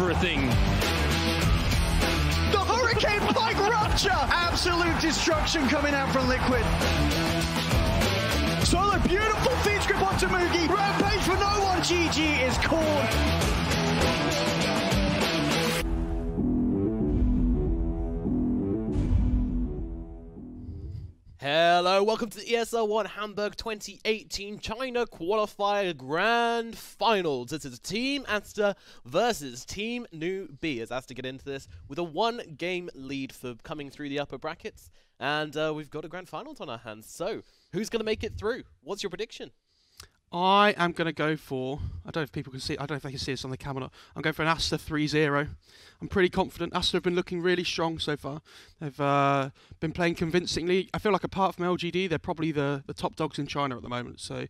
everything. The Hurricane Pike Rupture! Absolute destruction coming out from Liquid. Solo, beautiful feed grip onto Mugi. Rampage for no one. GG is called. Hello, welcome to the ESL One Hamburg 2018 China Qualifier Grand Finals. This is Team Aster versus Team Newbee, as Aster get into this with a one-game lead for coming through the upper brackets. And we've got a Grand Finals on our hands. So, who's going to make it through? What's your prediction? I am going to go for, I don't know if people can see, I don't know if they can see this on the camera. I'm going for an Aster 3-0. I'm pretty confident. Aster have been looking really strong so far. They've been playing convincingly. I feel like apart from LGD, they're probably the top dogs in China at the moment. So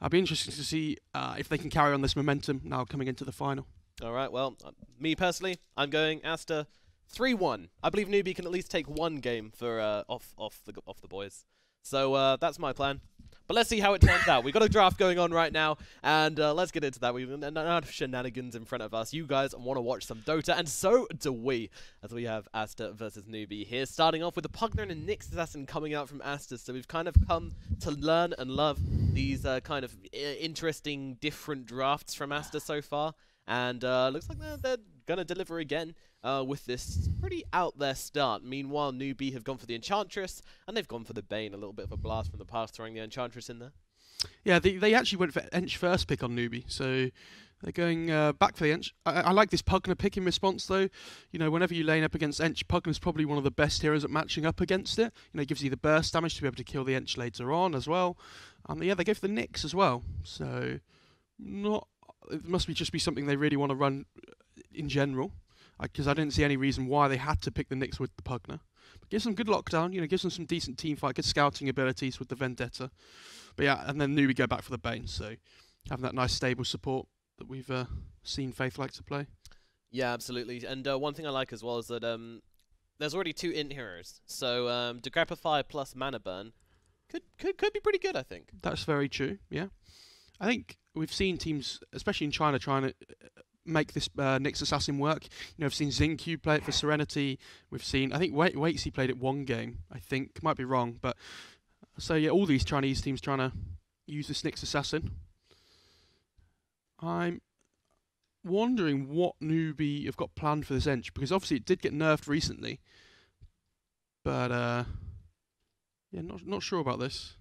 I'll be interested to see if they can carry on this momentum now coming into the final. All right, well, me personally, I'm going Aster 3-1. I believe Newbee can at least take one game for off the boys. So that's my plan. But let's see how it turns out. We've got a draft going on right now, and let's get into that. We've got enough shenanigans in front of us. You guys want to watch some Dota, and so do we, as we have Aster versus Newbee here. Starting off with a Pugner and a Nyx Assassin coming out from Aster, so we've kind of come to learn and love these kind of interesting, different drafts from Aster so far. And looks like they're going to deliver again with this pretty out there start. Meanwhile, Newbee have gone for the Enchantress, and they've gone for the Bane. A little bit of a blast from the past, throwing the Enchantress in there. Yeah, they actually went for Ench first pick on Newbee, so they're going back for the Ench. I like this Pugner pick in response, though. You know, whenever you lane up against Ench, Pugner's probably one of the best heroes at matching up against it. You know, it gives you the burst damage to be able to kill the Ench later on as well. Yeah, they go for the Nyx as well, so it must just be something they really want to run in general, because I didn't see any reason why they had to pick the Nyx with the Pugner. But gives them good lockdown, you know, gives them some decent team fight, good scouting abilities with the Vendetta. But yeah, and then Newbee go back for the Bane, so having that nice stable support that we've seen Faith like to play. Yeah, absolutely. And one thing I like as well is that there's already two int heroes, so Decrepify plus Mana Burn could be pretty good, I think. That's very true, yeah. I think we've seen teams, especially in China, trying to make this Nyx Assassin work. You know, I've seen Xingqiu play it for Serenity. We've seen, I think Waitsy played it one game, I think. Might be wrong, but so yeah, all these Chinese teams trying to use this Nyx Assassin. I'm wondering what Newbee have got planned for this Ench, because obviously it did get nerfed recently. But yeah, not sure about this.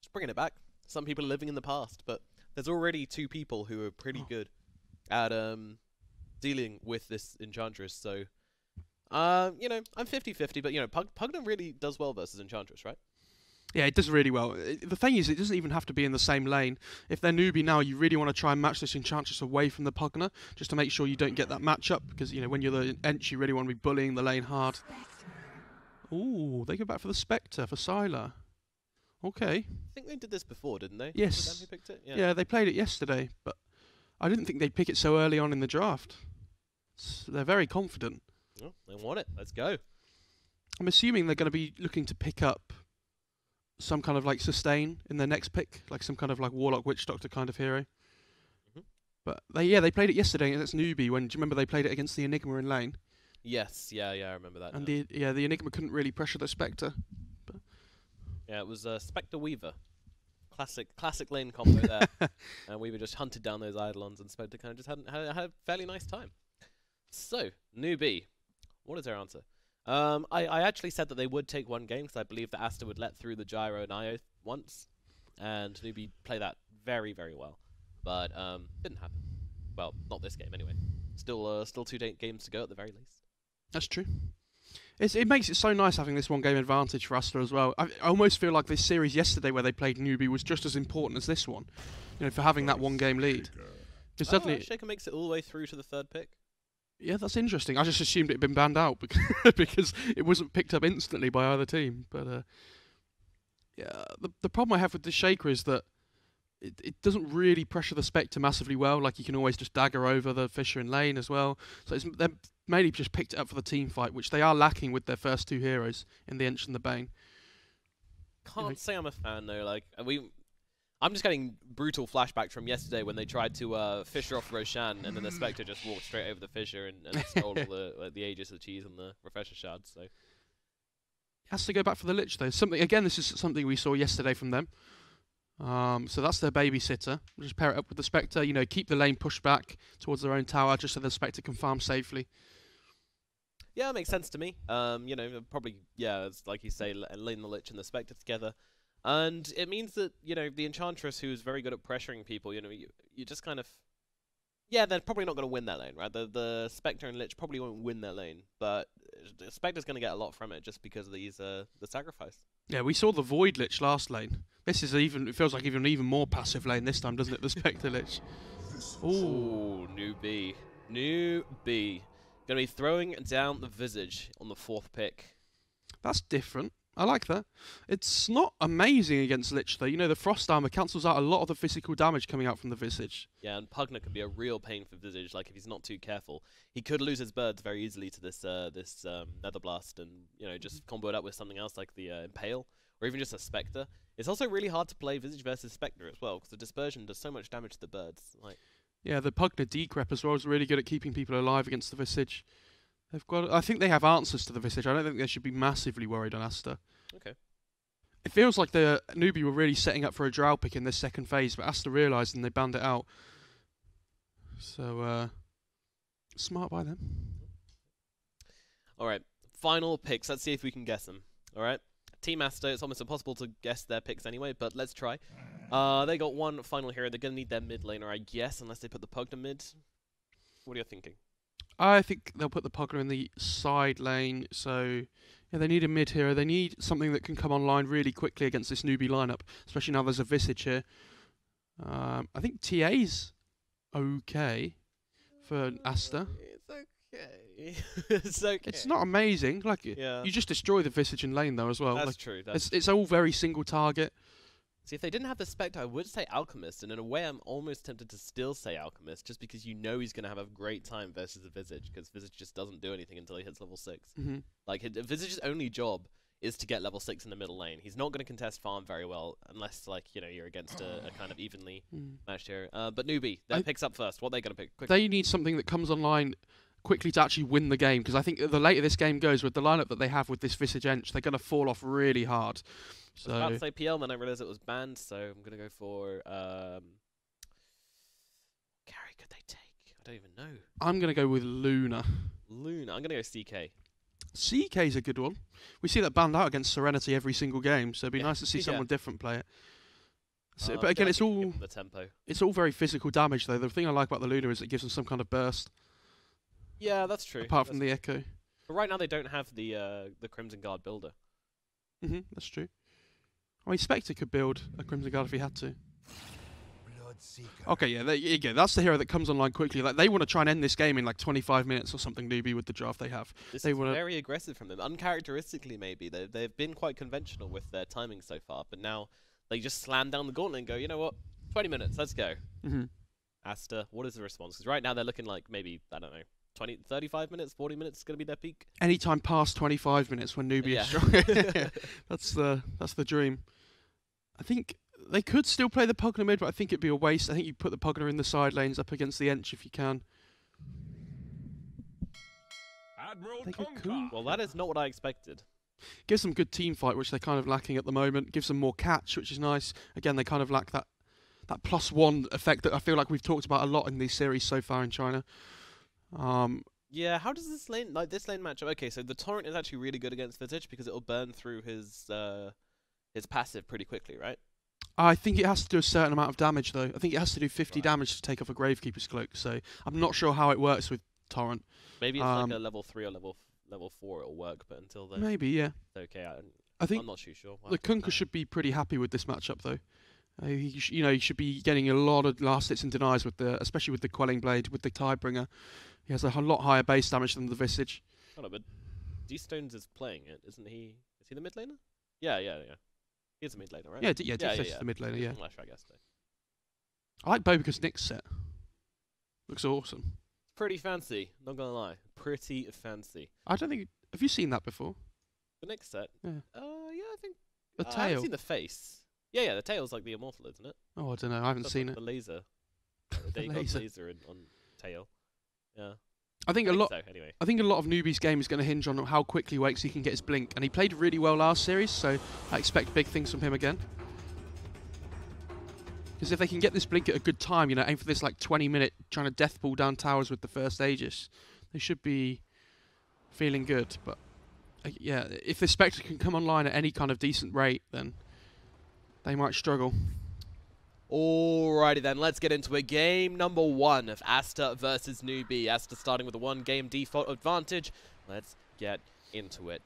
Just bringing it back. Some people are living in the past, but there's already two people who are pretty good at dealing with this Enchantress. So, you know, I'm 50-50, but, you know, Pugner really does well versus Enchantress, right? Yeah, it does really well. The thing is, it doesn't even have to be in the same lane. If they're Newbee now, you really want to try and match this Enchantress away from the Pugner, just to make sure you don't get that matchup, because, you know, when you're the Ench, you really want to be bullying the lane hard. Ooh, they go back for the Spectre, for Sylar. Okay. I think they did this before, didn't they? Yes. Was it them who picked it? Yeah, they played it yesterday, but I didn't think they'd pick it so early on in the draft. They're very confident. Oh, they want it. Let's go. I'm assuming they're going to be looking to pick up some kind of like sustain in their next pick, like some kind of like Warlock Witch Doctor kind of hero. But they played it yesterday against Newbee. Do you remember they played it against the Enigma in lane? Yes, yeah, I remember that. And the Enigma couldn't really pressure the Spectre. Yeah, it was Spectre Weaver. Classic lane combo there. And Weaver just hunted down those Eidolons, and Spectre kind of just had a fairly nice time. So, Newbee, what is their answer? I actually said that they would take one game, because I believe that Aster would let through the Gyro and Io once, and Newbee play that very, very well. But didn't happen. Well, not this game anyway. Still 2 games to go at the very least. That's true. It makes it so nice having this one-game advantage for Aster as well. I almost feel like this series yesterday where they played Newbee was just as important as this one, you know, for having that one-game lead. Suddenly, Shaker makes it all the way through to the 3rd pick. Yeah, that's interesting. I just assumed it had been banned out because it wasn't picked up instantly by either team. But yeah, the problem I have with the Shaker is that it doesn't really pressure the Spectre massively well. Like, you can always just dagger over the Fisher in lane as well. So they're mainly just picked it up for the team fight, which they are lacking with their first 2 heroes in the Ench and the Bane. Can't say I'm a fan though. Like, I'm just getting brutal flashbacks from yesterday when they tried to fissure off Roshan, and then the Spectre just walked straight over the fissure and stole all the Aegis, the cheese, and the Refresher shards. So Has to go back for the Lich though. Something again. This is something we saw yesterday from them. So that's their babysitter. Just pair it up with the Spectre. You know, keep the lane pushed back towards their own tower, just so the Spectre can farm safely. yeah, it makes sense to me. You know, probably it's like you say, lane the Lich and the Spectre together. And it means that, you know, the Enchantress, who's very good at pressuring people, you know, you just kind of... Yeah, they're probably not going to win that lane, right? The Spectre and Lich probably won't win their lane, but the Spectre's going to get a lot from it just because of these the sacrifice. Yeah, we saw the Void Lich last lane. This is it feels like even more passive lane this time, doesn't it? The Spectre Lich. Ooh, Newbee. Newbee. Going to be throwing down the Visage on the 4th pick. That's different. I like that. It's not amazing against Lich, though. You know, the Frost Armor cancels out a lot of the physical damage coming out from the Visage. Yeah, and Pugner can be a real pain for Visage. Like, if he's not too careful, he could lose his birds very easily to this Nether Blast and, you know, just combo it up with something else like the Impale, or even just a Spectre. It's also really hard to play Visage versus Spectre as well, because the Dispersion does so much damage to the birds. Like, yeah, the Pugner Decrep as well is really good at keeping people alive against the Visage. I think they have answers to the Visage. I don't think they should be massively worried on Aster. Okay. It feels like the Newbee were really setting up for a Drow pick in this second phase, but Aster realised and they banned it out. So, smart by them. Alright, final picks. Let's see if we can guess them. Alright. Team Aster, it's almost impossible to guess their picks anyway, but let's try. They got one final hero. They're going to need their mid laner, I guess, unless they put the Pugner mid. What are you thinking? I think they'll put the Pugner in the side lane, so yeah, they need a mid hero. They need something that can come online really quickly against this Newbee lineup, especially now there's a Visage here. I think TA's okay for Aster. It's okay. It's okay. It's not amazing. Like, you just destroy the Visage in lane though as well. That's like, true. It's all very single target. See, if they didn't have the Spectre, I would say Alchemist, and in a way I'm almost tempted to still say Alchemist, just because you know he's going to have a great time versus the Visage, because Visage just doesn't do anything until he hits level 6. Mm-hmm. Like, Visage's only job is to get level 6 in the middle lane. He's not going to contest farm very well, unless, like, you know, you're against a kind of evenly matched hero. But Newbee, that picks up first. What are they going to pick? Quickly. They need something that comes online quickly to actually win the game, because I think the later this game goes, with the lineup that they have with this Visage Ench, they're going to fall off really hard. So I was about to say PL, then I realised it was banned, so I'm going to go for... carry could they take? I don't even know. I'm going to go with Luna. Luna. I'm going to go CK. CK's a good one. We see that banned out against Serenity every single game, so it'd be nice to see someone different play it. So, but again, it's all the tempo. It's all very physical damage, though. The thing I like about the Luna is it gives them some kind of burst. Yeah, that's true. Apart from the Echo. But right now they don't have the Crimson Guard builder. That's true. I mean, Spectre could build a Crimson Guard if he had to. Okay, yeah, there you go. That's the hero that comes online quickly. Like, they want to try and end this game in like 25 minutes or something, Newbee, with the draft they have. This is very aggressive from them. Uncharacteristically, maybe. They've been quite conventional with their timing so far, but now they just slam down the gauntlet and go, you know what, 20 minutes, let's go. Aster, what is the response? Because right now they're looking like maybe, I don't know, 20, 35 minutes, 40 minutes is going to be their peak. Anytime past 25 minutes when Newbee is strong. That's the dream. I think they could still play the Pugner mid, but I think it'd be a waste. I think you put the Pugner in the side lanes up against the Ench if you can. Well, that is not what I expected. Gives them good team fight, which they're kind of lacking at the moment. Gives them more catch, which is nice. Again, they kind of lack that +1 effect that I feel like we've talked about a lot in these series so far in China. Yeah, how does this lane matchup? Okay, so the Torrent is actually really good against Visage because it'll burn through his passive pretty quickly, right? I think it has to do a certain amount of damage, though. I think it has to do 50 damage to take off a Gravekeeper's Cloak, so I'm not sure how it works with Torrent. Maybe it's like a level 3 or level 4 it'll work, but until then... Maybe, yeah. Okay, I think I'm not too sure. The Kunkka should be pretty happy with this matchup, though. He should be getting a lot of last hits and denies, especially with the Quelling Blade, with the Tidebringer. He has a lot higher base damage than the Visage. Oh, no, but D-Stones is playing it, isn't he? Is he the mid laner? Yeah. He's the mid laner, right? Yeah, D-Stones is the mid laner, yeah. I guess. I like Bobica's Nick's set. Looks awesome. Pretty fancy, not gonna lie. Pretty fancy. I don't think... Have you seen that before? The Nick's set? Yeah. Yeah, I think... The tail. I haven't seen the face. Yeah, the tail's like the immortal, isn't it? Oh, I don't know. I haven't That's seen like it. the laser. The They got laser. laser on tail. Yeah. I think a lot. So, anyway. I think a lot of Newbee's game is going to hinge on how quickly Wakesy can get his blink, and he played really well last series, so I expect big things from him again. Because if they can get this blink at a good time, you know, aim for this like 20-minute trying to death ball down towers with the first Aegis, they should be feeling good. But yeah, if the Spectre can come online at any kind of decent rate, then they might struggle. Alrighty then, let's get into it. Game number 1 of Aster versus Newbee. Aster starting with a 1-game default advantage. Let's get into it.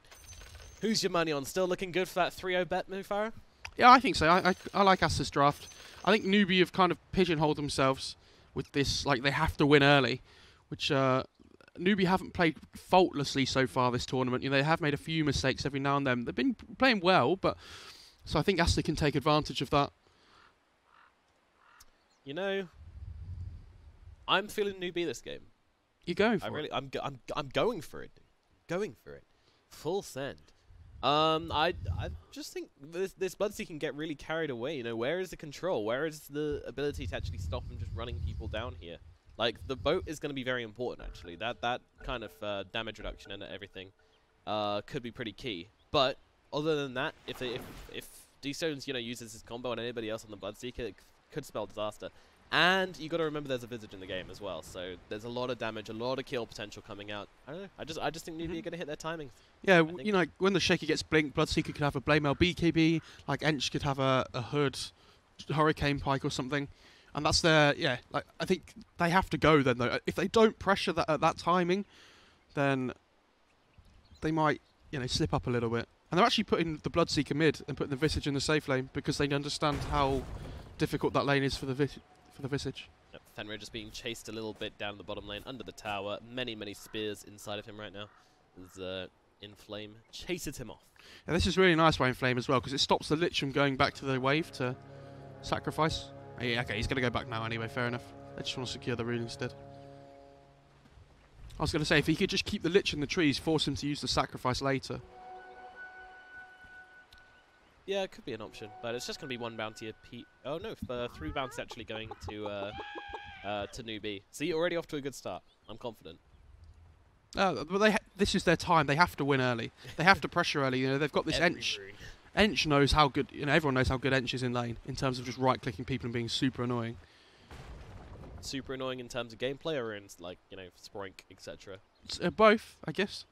Who's your money on? Still looking good for that 3-0 bet, Farah? Yeah, I think so. I like Aster's draft. I think Newbee have kind of pigeonholed themselves with this, like they have to win early, which Newbee haven't played faultlessly so far this tournament. You know, they have made a few mistakes every now and then. They've been playing well, but so I think Aster can take advantage of that. You know, I'm feeling Newbee this game. You're going for it. I'm going for it. Going for it. Full send. I just think this Bloodseeker can get really carried away. You know, where is the control? Where is the ability to actually stop him just running people down here? Like, the boat is going to be very important, actually. That kind of damage reduction and everything could be pretty key. But other than that, if D-Stones, you know, uses his combo on anybody else on the Bloodseeker, it could spell disaster. And you got to remember there's a Visage in the game as well, so there's a lot of damage, a lot of kill potential coming out. I don't know. I just think Newbee are going to hit their timings. Yeah, you know, when the Shaker gets blinked, Bloodseeker could have a Blamel BKB, like Ench could have a Hood, Hurricane Pike or something. And that's their, yeah, like, I think they have to go then, though. If they don't pressure that at that timing, then they might, you know, slip up a little bit. And they're actually putting the Bloodseeker mid and putting the Visage in the safe lane because they understand how difficult that lane is for the Visage. Yep, Fenrir just being chased a little bit down the bottom lane under the tower. Many spears inside of him right now. As Inflame chases him off. Yeah, this is really nice by Inflame as well because it stops the Lich from going back to the wave to sacrifice. Oh, yeah, okay, he's going to go back now anyway, fair enough. They just want to secure the rune instead. I was going to say, if he could just keep the Lich in the trees, force him to use the sacrifice later. Yeah, it could be an option, but it's just going to be 1 bounty a piece. Oh no, 3 bounties actually going to Newbee. See, already off to a good start. I'm confident. But this is their time. They have to win early. They have to pressure early. You know, they've got this Ench. Ench knows how good. You know, everyone knows how good Ench is in lane in terms of just right-clicking people and being super annoying. Super annoying in terms of gameplay, or in like, you know, Sproink, etc. Both, I guess.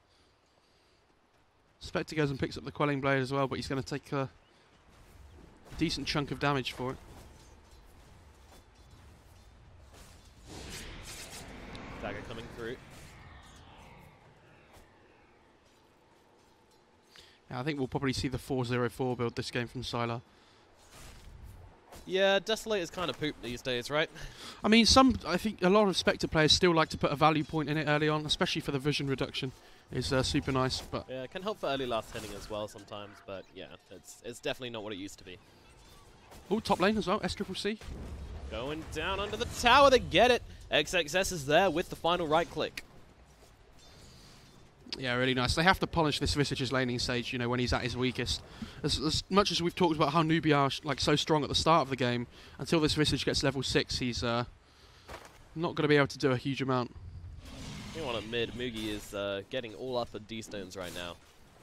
Spectre goes and picks up the Quelling Blade as well, but he's going to take a decent chunk of damage for it. Dagger coming through. Yeah, I think we'll probably see the 4-0-4 build this game from Sylar. Yeah, Desolate is kind of poop these days, right? I mean, I think a lot of Spectre players still like to put a value point in it early on, especially for the vision reduction. Is super nice, but yeah, it can help for early last hitting as well sometimes. But yeah, it's definitely not what it used to be. Oh, top lane as well, SCCC. Going down under the tower, they get it. XXS is there with the final right click. Yeah, really nice. They have to polish this Visage's laning stage, you know, when he's at his weakest. As much as we've talked about how Newbee are like so strong at the start of the game, until this Visage gets level 6, he's not going to be able to do a huge amount. On a mid, Mugi is getting all up at D-Stones right now.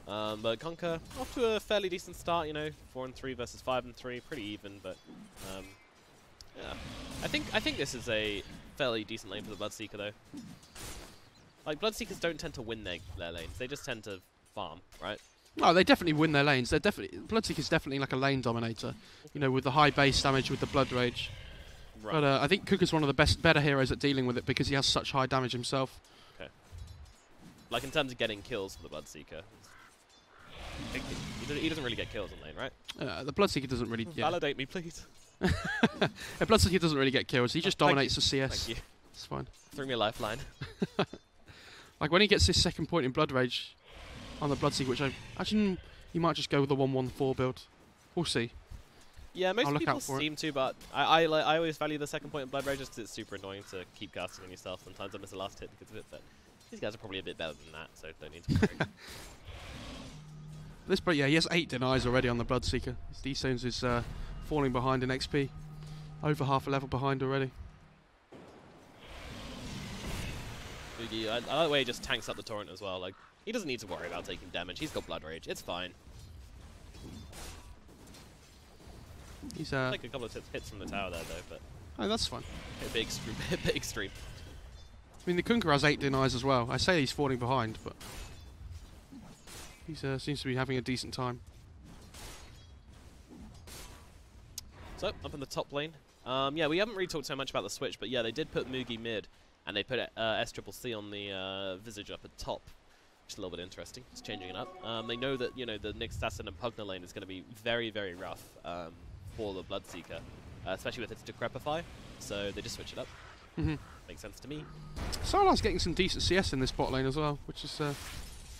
But Conker off to a fairly decent start, you know, 4-3 versus 5-3, pretty even, but yeah. I think this is a fairly decent lane for the Bloodseeker though. Like, Bloodseekers don't tend to win their lanes, they just tend to farm, right? Oh, they definitely win their lanes. They're Bloodseeker's definitely like a lane dominator, you know, with the high base damage with the Blood Rage. Right. But I think Kuka's one of the better heroes at dealing with it because he has such high damage himself. Okay. Like, in terms of getting kills for the Bloodseeker, he doesn't really get kills in lane, right? The Bloodseeker doesn't really... Yeah. Validate me, please. The Bloodseeker doesn't really get kills. He just dominates the CS. Thank you. It's fine. Threw me a lifeline. Like, when he gets his second point in Blood Rage on the Bloodseeker, which I imagine he might just go with the 1-1-4 build. We'll see. Yeah, most people seem to, but I always value the second point in Blood Rage just because it's super annoying to keep casting on yourself. Sometimes I miss the last hit because of it, but these guys are probably a bit better than that, so don't need to worry. Yeah, he has 8 denies already on the Bloodseeker. D-Stones is falling behind in XP. Over half a level behind already. Newbee, I like the way he just tanks up the torrent as well. Like, he doesn't need to worry about taking damage. He's got Blood Rage. It's fine. He's take a couple of hits from the tower there, though, but... Oh, that's fine. A bit extreme. A bit extreme. I mean, the Kunkka has 8 denies as well. I say he's falling behind, but... He seems to be having a decent time. So, up in the top lane. Yeah, we haven't really talked so much about the switch, but yeah, they did put Mugi mid, and they put SCCC on the Visage up at top. Which is a little bit interesting, just changing it up. They know that, you know, the next Assassin and Pugna lane is going to be very, very rough for the Bloodseeker, especially with its Decrepify, so they just switch it up. Makes sense to me. Sylar's getting some decent CS in this bot lane as well, which is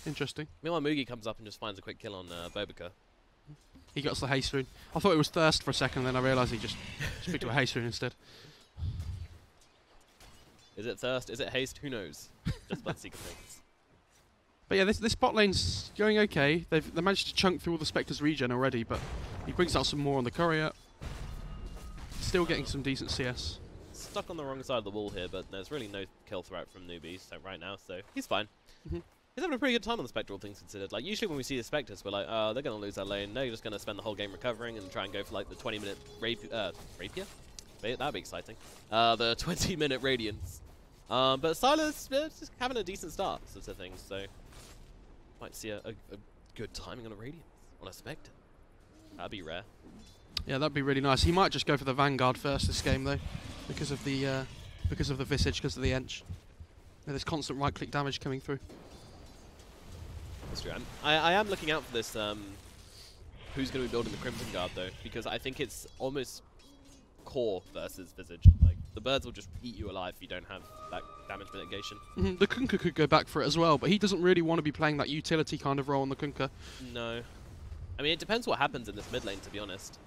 interesting. Meanwhile, Mugi comes up and just finds a quick kill on Bobica. He got the haste rune. I thought it was thirst for a second, then I realised he just picked up a haste rune instead. Is it thirst? Is it haste? Who knows? Just Bloodseeker things. But yeah, this bot lane's going okay. They managed to chunk through all the Spectre's regen already, but he brings out some more on the courier. Still getting some decent CS. Stuck on the wrong side of the wall here, but there's really no kill threat from Newbee right now, so he's fine. He's having a pretty good time on the Spectre, all things considered. Like, usually when we see the Spectres, we're like, oh, they're going to lose that lane. No, you're just going to spend the whole game recovering and try and go for, like, the 20-minute rapier? That'd be exciting. The 20-minute Radiance. But Sylar's just having a decent start, sort of thing, so... Might see a good timing on a Radiance, on a Spectre. That'd be rare. Yeah, that'd be really nice. He might just go for the Vanguard first this game, though, because of the Visage, because of the Ench. There's constant right-click damage coming through. That's true. I am looking out for this, who's going to be building the Crimson Guard, though, because I think it's almost core versus Visage. Like, the birds will just eat you alive if you don't have that damage mitigation. The Kunkka could go back for it as well, but he doesn't really want to be playing that utility kind of role on the Kunkka. No. I mean, it depends what happens in this mid lane, to be honest.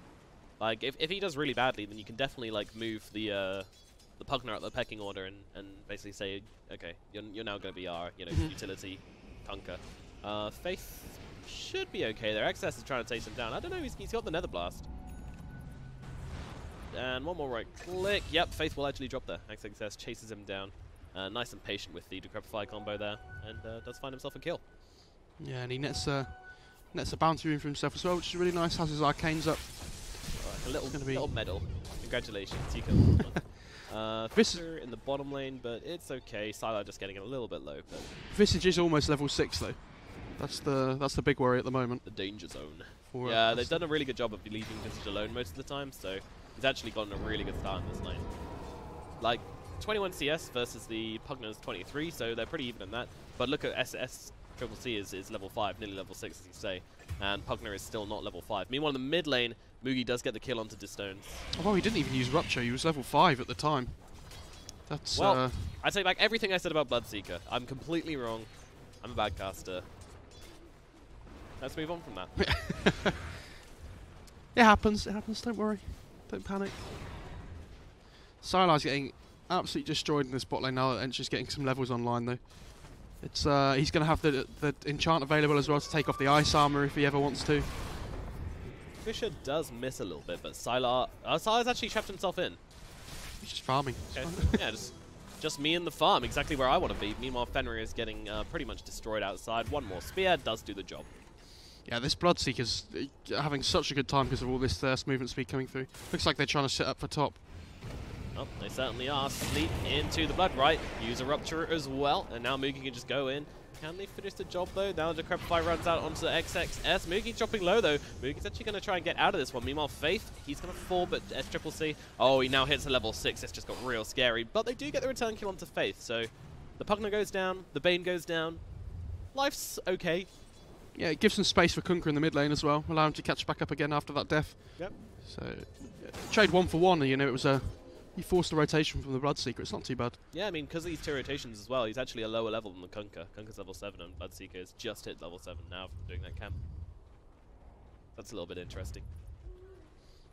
Like, if he does really badly, then you can definitely, like, move the Pugna up the pecking order and basically say, okay, you're now going to be our, you know, utility Kunkka. Faith should be okay there. XS is trying to take him down. I don't know, he's got the Nether Blast. And one more right click. Yep, Faith will actually drop there. XS chases him down. Nice and patient with the Decrepify combo there, and does find himself a kill. Yeah, and he nets a bounty rune for himself as well, which is really nice. Has his arcanes up. Right, a little medal. Congratulations, you killed this one. Visser in the bottom lane, but it's okay. Sylar just getting a little bit low. But Visage is almost level 6 though. That's the big worry at the moment. The danger zone. Yeah, they've done a really good job of leaving Visage alone most of the time, so he's actually gotten a really good start in this lane. Like, 21 CS versus the Pugna's 23, so they're pretty even in that. But look at SCCC is level 5, nearly level 6 as you say, and Pugna is still not level 5. Meanwhile, in the mid lane, Mugi does get the kill onto Distones. Although he didn't even use Rupture, he was level 5 at the time. That's well, I take back everything I said about Bloodseeker. I'm completely wrong. I'm a bad caster. Let's move on from that. It happens, don't worry. Don't panic. Sylar's getting absolutely destroyed in this bot lane now that Ench is getting some levels online though. It's he's going to have the enchant available as well to take off the ice armor if he ever wants to. Fisher does miss a little bit, but Sylar's actually trapped himself in. He's just farming. Okay. Yeah, just me and the farm, exactly where I want to be. Meanwhile, Fenrir is getting pretty much destroyed outside. One more spear does do the job. Yeah, this Bloodseeker's having such a good time because of all this thirst movement speed coming through. Looks like they're trying to set up for top. Oh, they certainly are. Sleep into the blood, right? Use a Rupture as well, and now Mugi can just go in. Can they finish the job though? Now the Decrepify runs out onto the XXS. Mugi's dropping low though. Mugi's actually going to try and get out of this one. Meanwhile, Faith, he's going to fall, but SCCC, oh, he now hits a level 6. It's just got real scary. But they do get the return kill onto Faith, so the Pugna goes down, the Bane goes down. Life's okay. Yeah, it gives some space for Kunkka in the mid lane as well. Allow him to catch back up again after that death. Yep. So, trade 1 for 1, you know, it was a... He forced a rotation from the Bloodseeker. It's not too bad. Yeah, I mean, because of these 2 rotations as well, he's actually a lower level than the Kunkka. Kunkka's level 7 and Bloodseeker has just hit level 7 now from doing that camp. That's a little bit interesting.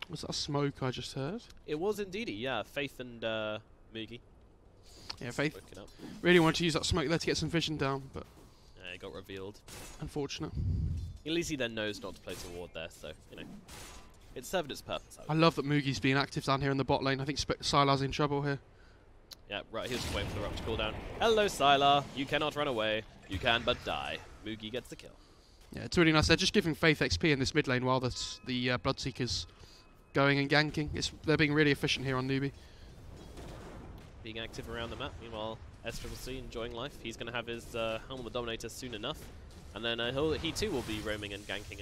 Was that a smoke I just heard? It was indeedy, yeah. Faith and Mugi. Yeah, Faith really wanted to use that smoke there to get some vision down, but... Yeah, it got revealed. Unfortunate. At least he then knows not to place a ward there, so, you know. It's served its purpose. I love that Mugi's being active down here in the bot lane. I think Sylar's in trouble here. Yeah, right, he was just waiting for the Rupture cooldown. Hello, Sylar. You cannot run away. You can but die. Mugi gets the kill. Yeah, it's really nice. They're just giving Faith XP in this mid lane while the Bloodseeker's going and ganking. They're being really efficient here on Newbee. Being active around the map. Meanwhile, SCCC enjoying life. He's going to have his Helm of the Dominator soon enough. And then he too will be roaming and ganking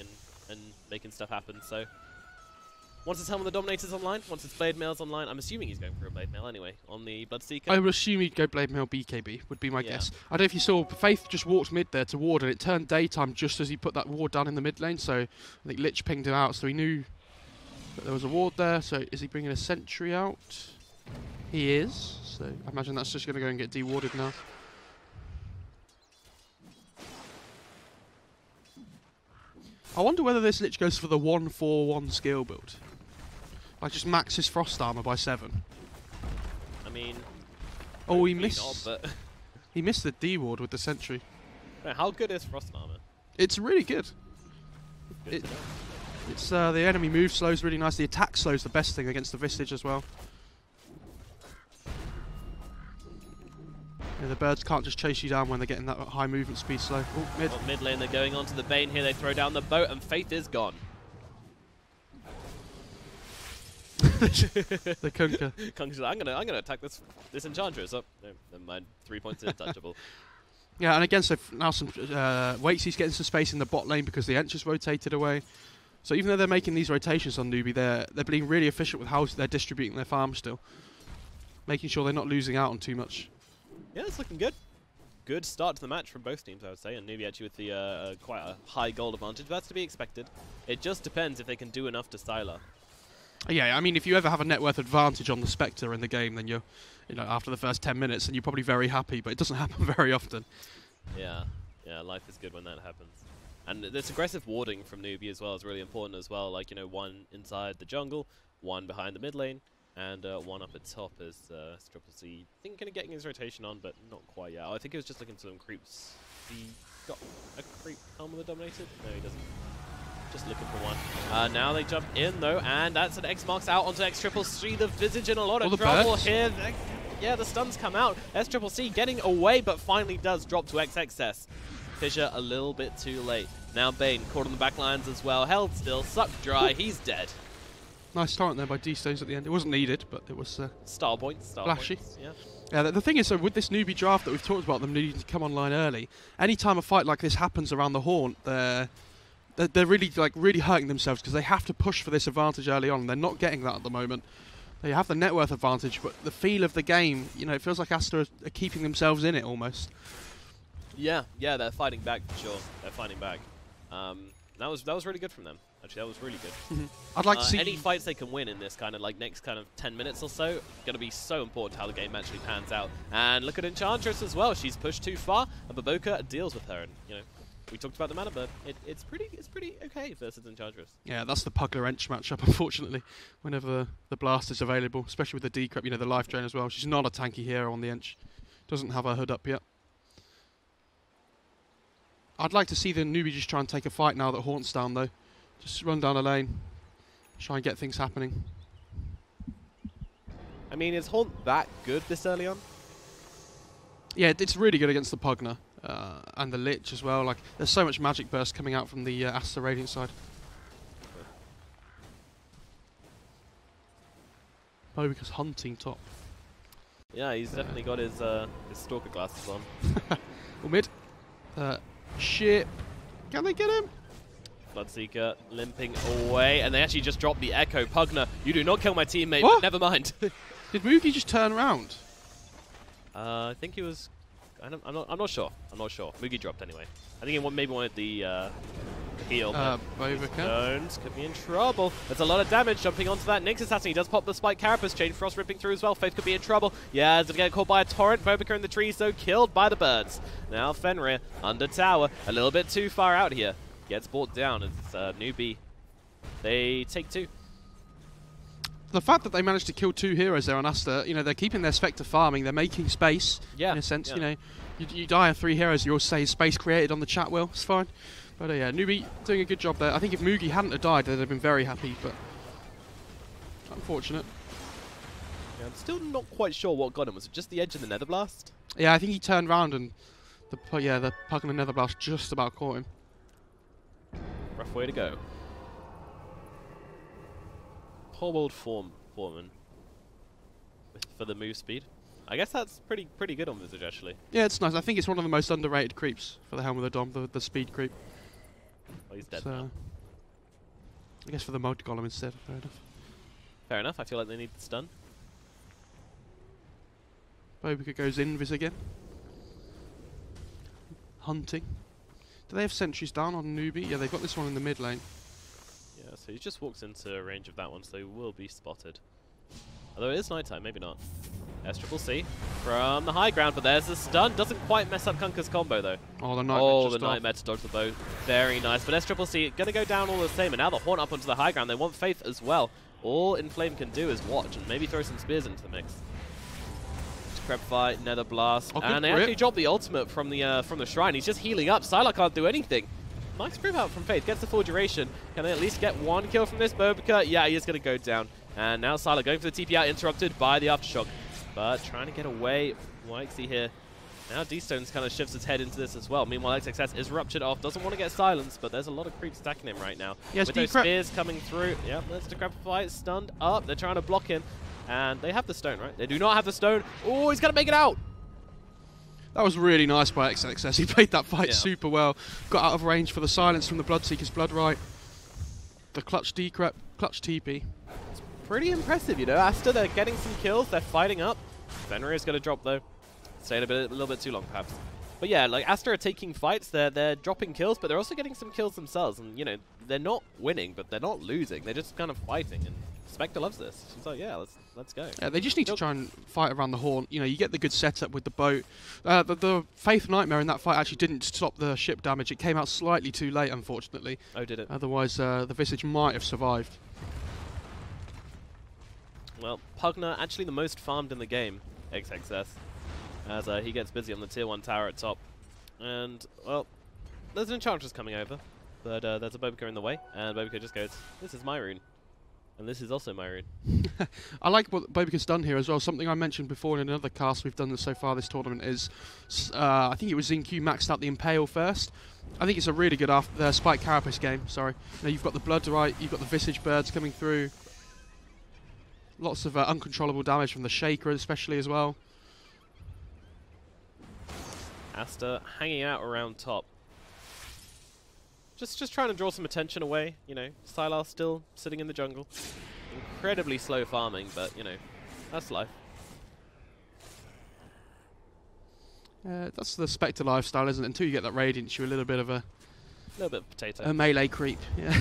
and making stuff happen. So once his Helm of the Dominator's online, once his Blade Mail's online, I'm assuming he's going for a Blade Mail anyway on the Bloodseeker. I would assume he'd go Blade Mail BKB, would be my guess. I don't know if you saw, Faith just walked mid there to ward, and it turned daytime just as he put that ward down in the mid lane, so I think Lich pinged him out, so he knew that there was a ward there. So is he bringing a sentry out? He is, so I imagine that's just going to go and get dewarded now. I wonder whether this Lich goes for the 1-4-1 skill build. Like just max his frost armor by 7. I mean, oh, he missed. Not, but he missed the D-ward with the sentry. How good is frost armor? It's really good. It's the enemy move slows really nice. The attack slows the best thing against the Vistage as well. Yeah, the birds can't just chase you down when they're getting that high movement speed slow. Oh, mid. Well, mid lane, they're going onto the Bane here. They throw down the boat, and Faith is gone. The Kunka. Kunka's like, I'm gonna attack this Enchantress. Oh, no, never mind. 3 points untouchable. Yeah, and again, so now some Waitsy's getting some space in the bot lane because the Ench is rotated away. So even though they're making these rotations on Newbee, they're being really efficient with how they're distributing their farm still, making sure they're not losing out on too much. Yeah, it's looking good. Good start to the match from both teams, I would say, and Newbee actually with the quite a high gold advantage. That's to be expected. It just depends if they can do enough to Sylar. Yeah, I mean, if you ever have a net worth advantage on the Spectre in the game, then you're, after the first 10 minutes, and you're probably very happy, but it doesn't happen very often. Yeah, life is good when that happens. And this aggressive warding from Newbee as well is really important as well. Like, one inside the jungle, one behind the mid lane, and one up at top as SCCC thinking of getting his rotation on, but not quite yet. I think he was just looking for some creeps. He got a creep Helm of the Dominator? No, he doesn't. Just looking for one. Now they jump in though, and that's an X marks out onto SCCC. The Visage in a lot of trouble here. Yeah, the stuns come out. SCCC getting away, but finally does drop to XXS. Fissure a little bit too late. Now Bane caught on the back lines as well. Held still, sucked dry. He's dead. Nice torrent there by D-Stones at the end. It wasn't needed, but it was style points. Flashy. Points, yeah. Yeah, the thing is, so with this Newbee draft that we've talked about, them needing to come online early, anytime a fight like this happens around the Haunt, they're really hurting themselves because they have to push for this advantage early on. They're not getting that at the moment. They have the net worth advantage, but the feel of the game, it feels like Aster are keeping themselves in it almost. Yeah, they're fighting back for sure. They're fighting back. That was really good from them. Actually, that was really good. I'd like to see any fights they can win in this kind of next kind of 10 minutes or so. Going to be so important how the game actually pans out. And look at Enchantress as well. She's pushed too far, and Baboka deals with her. And we talked about the mana bird. It's pretty okay versus Enchantress. Yeah, that's the Pugler-Ench matchup, unfortunately, whenever the blast is available, especially with the decrypt, the life drain as well. She's not a tanky hero on the Ench. Doesn't have her hood up yet. I'd like to see the Newbee just try and take a fight now that Haunt's down, though. Just run down a lane, try and get things happening. I mean, is Haunt that good this early on? Yeah, it's really good against the Pugner. And the Lich as well. There's so much magic burst coming out from the Aster Radiant side. Bobica's hunting top. Yeah, he's definitely got his stalker glasses on. Well, mid. Ship. Can they get him? Bloodseeker limping away, and they actually just dropped the Echo. Pugner, you do not kill my teammate, but never mind. Did Mugi just turn around? I think he was... I'm not sure. Mugi dropped anyway. I think he maybe wanted the heal. Stones could be in trouble. There's a lot of damage jumping onto that Nyx Assassin. He does pop the Spike Carapace. Chain Frost ripping through as well. Faith could be in trouble. Yeah, as they get caught by a torrent. Bobica in the trees, though, killed by the birds. Now Fenrir under tower. A little bit too far out here. Gets brought down. It's Newbee. They take 2. The fact that they managed to kill 2 heroes there on Aster, they're keeping their Spectre farming, they're making space, in a sense, you die of 3 heroes, you always say space created on the chat wheel, it's fine. But yeah, Newbee doing a good job there. I think if Mugi hadn't have died, they'd have been very happy, but unfortunate. Yeah, I'm still not quite sure what got him. Was it just the edge of the Nether Blast? Yeah, I think he turned round and the puck and the Nether Blast just about caught him. Rough way to go. Poor old Foreman for the move speed. I guess that's pretty good on Visage actually. Yeah, it's nice. I think it's one of the most underrated creeps for the Helm of the Dom, the speed creep. Oh, he's dead So, now. I guess for the Mud Golem instead. Fair enough. Fair enough. I feel like they need the stun. Bobica goes invis again. Hunting. Do they have sentries down on Newbee? Yeah, they've got this one in the mid lane. Yeah, so he just walks into range of that one, so he will be spotted. Although it is nighttime, maybe not. S-triple-C from the high ground, but there's the stun. Doesn't quite mess up Kunka's combo, though. Oh, the Nightmare Nightmare to dodge the bow. Very nice. But S-triple-C going to go down all the same, and now the Horn up onto the high ground. They want Faith as well. All Inflame can do is watch and maybe throw some spears into the mix. Prep fight, Nether Blast, and they actually dropped the ultimate from the Shrine. He's just healing up. Sylar can't do anything. Nice proof out from Faith. Gets the full duration. Can they at least get one kill from this Bobica? Yeah, he is going to go down. And now Sylar going for the TP out, interrupted by the Aftershock. But trying to get away. Wixie here. Now D-Stones kind of shifts his head into this as well. Meanwhile, XXS is ruptured off. Doesn't want to get silenced, but there's a lot of creeps attacking him right now. Yes, with those spears coming through. Yeah, there's Decrepify. Stunned up. They're trying to block him. And they have the stone, right? They do not have the stone. Oh, he's going to make it out. That was really nice by XXS. He played that fight super well. Got out of range for the silence from the Bloodseeker's Blood Right. The clutch decrep, clutch TP. It's pretty impressive, you know. Aster, they're getting some kills. They're fighting up. Fenrir is going to drop, though. Staying a little bit too long, perhaps. But yeah, like Aster are taking fights. They're dropping kills, but they're also getting some kills themselves. And, you know, they're not winning, but they're not losing. They're just kind of fighting. And Spectre loves this. She's like, yeah, let's go. Yeah, they just need to try and fight around the Horn. You know, you get the good setup with the boat. The Faith Nightmare in that fight actually didn't stop the ship damage. It came out slightly too late, unfortunately. Oh, did it? Otherwise, the Visage might have survived. Well, Pugner actually the most farmed in the game, XXS, as he gets busy on the tier 1 tower at top. And, well, there's an Enchantress coming over, but there's a Bobica in the way, and Bobica just goes, this is my rune. And this is also my rune. I like what Bobica's done here as well. Something I mentioned before in another cast we've done so far this tournament is, I think it was Zinq maxed out the Impale first. I think it's a really good Spike Carapace game, sorry. Now you've got the Blood Right, you've got the Visage Birds coming through. Lots of uncontrollable damage from the Shaker especially as well. Aster hanging out around top. Just trying to draw some attention away, you know. Sylar still sitting in the jungle. Incredibly slow farming, but, you know, that's life. That's the Spectre lifestyle, isn't it? Until you get that Radiance, you're a little bit of a potato. A melee creep, yeah.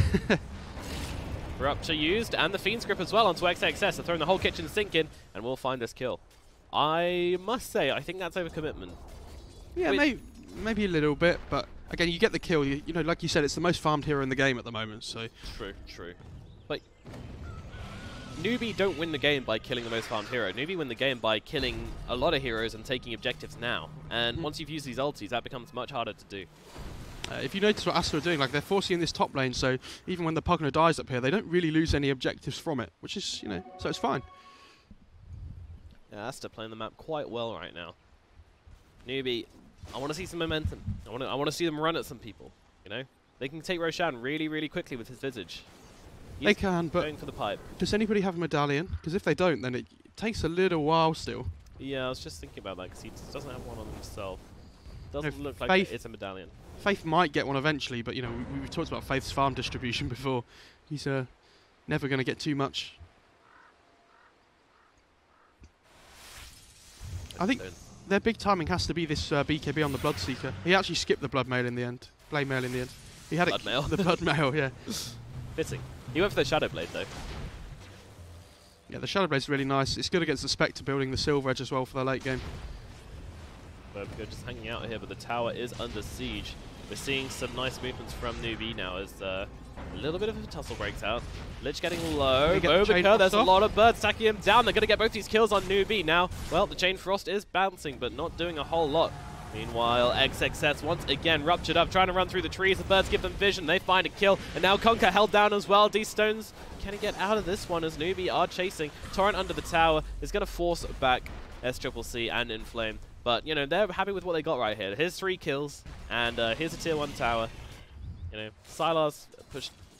Rupture used, and the Fiend's Grip as well onto XXS. They're throwing the whole kitchen sink in, and we'll find this kill. I must say, I think that's overcommitment. Yeah, maybe a little bit, but again, you get the kill. You know, like you said, it's the most farmed hero in the game at the moment, so... True. But Newbee don't win the game by killing the most farmed hero. Newbee win the game by killing a lot of heroes and taking objectives now. And once you've used these ultis, that becomes much harder to do. If you notice what Aster are doing, like they're forcing in this top lane, so even when the Pugner dies up here, they don't really lose any objectives from it, which is, you know, so it's fine. Yeah, Aster playing the map quite well right now. Newbee, I want to see some momentum. I want to see them run at some people. You know, they can take Roshan really, really quickly with his Visage. He's they can, but going for the pipe. Does anybody have a medallion? Because if they don't, then it takes a little while still. Yeah, I was just thinking about that because he doesn't have one on himself. Doesn't look like it's a medallion. Faith might get one eventually, but you know we've talked about Faith's farm distribution before. He's never going to get too much. I think their big timing has to be this BKB on the Bloodseeker. He actually skipped the Blood Mail in the end. Blade Mail in the end. He had Blood Mail. The Blood Mail, yeah. Fitting. He went for the Shadow Blade though. Yeah, the Shadow Blade's really nice. It's good against the Spectre building the Silver Edge as well for the late game. Bobica just hanging out here, but the tower is under siege. We're seeing some nice movements from Newbee now as a little bit of a tussle breaks out. Lich getting low. Bobica, there's a lot of birds stacking him down. They're going to get both these kills on Newbee now. Well, the Chain Frost is bouncing, but not doing a whole lot. Meanwhile, XXS once again ruptured up, trying to run through the trees. The birds give them vision. They find a kill. And now Conker held down as well. D-Stones, can he get out of this one as Newbee are chasing? Torrent under the tower is going to force back SCCC and Inflame. But, you know, they're happy with what they got right here. Here's 3 kills, and here's a tier 1 tower. You know, Sylar's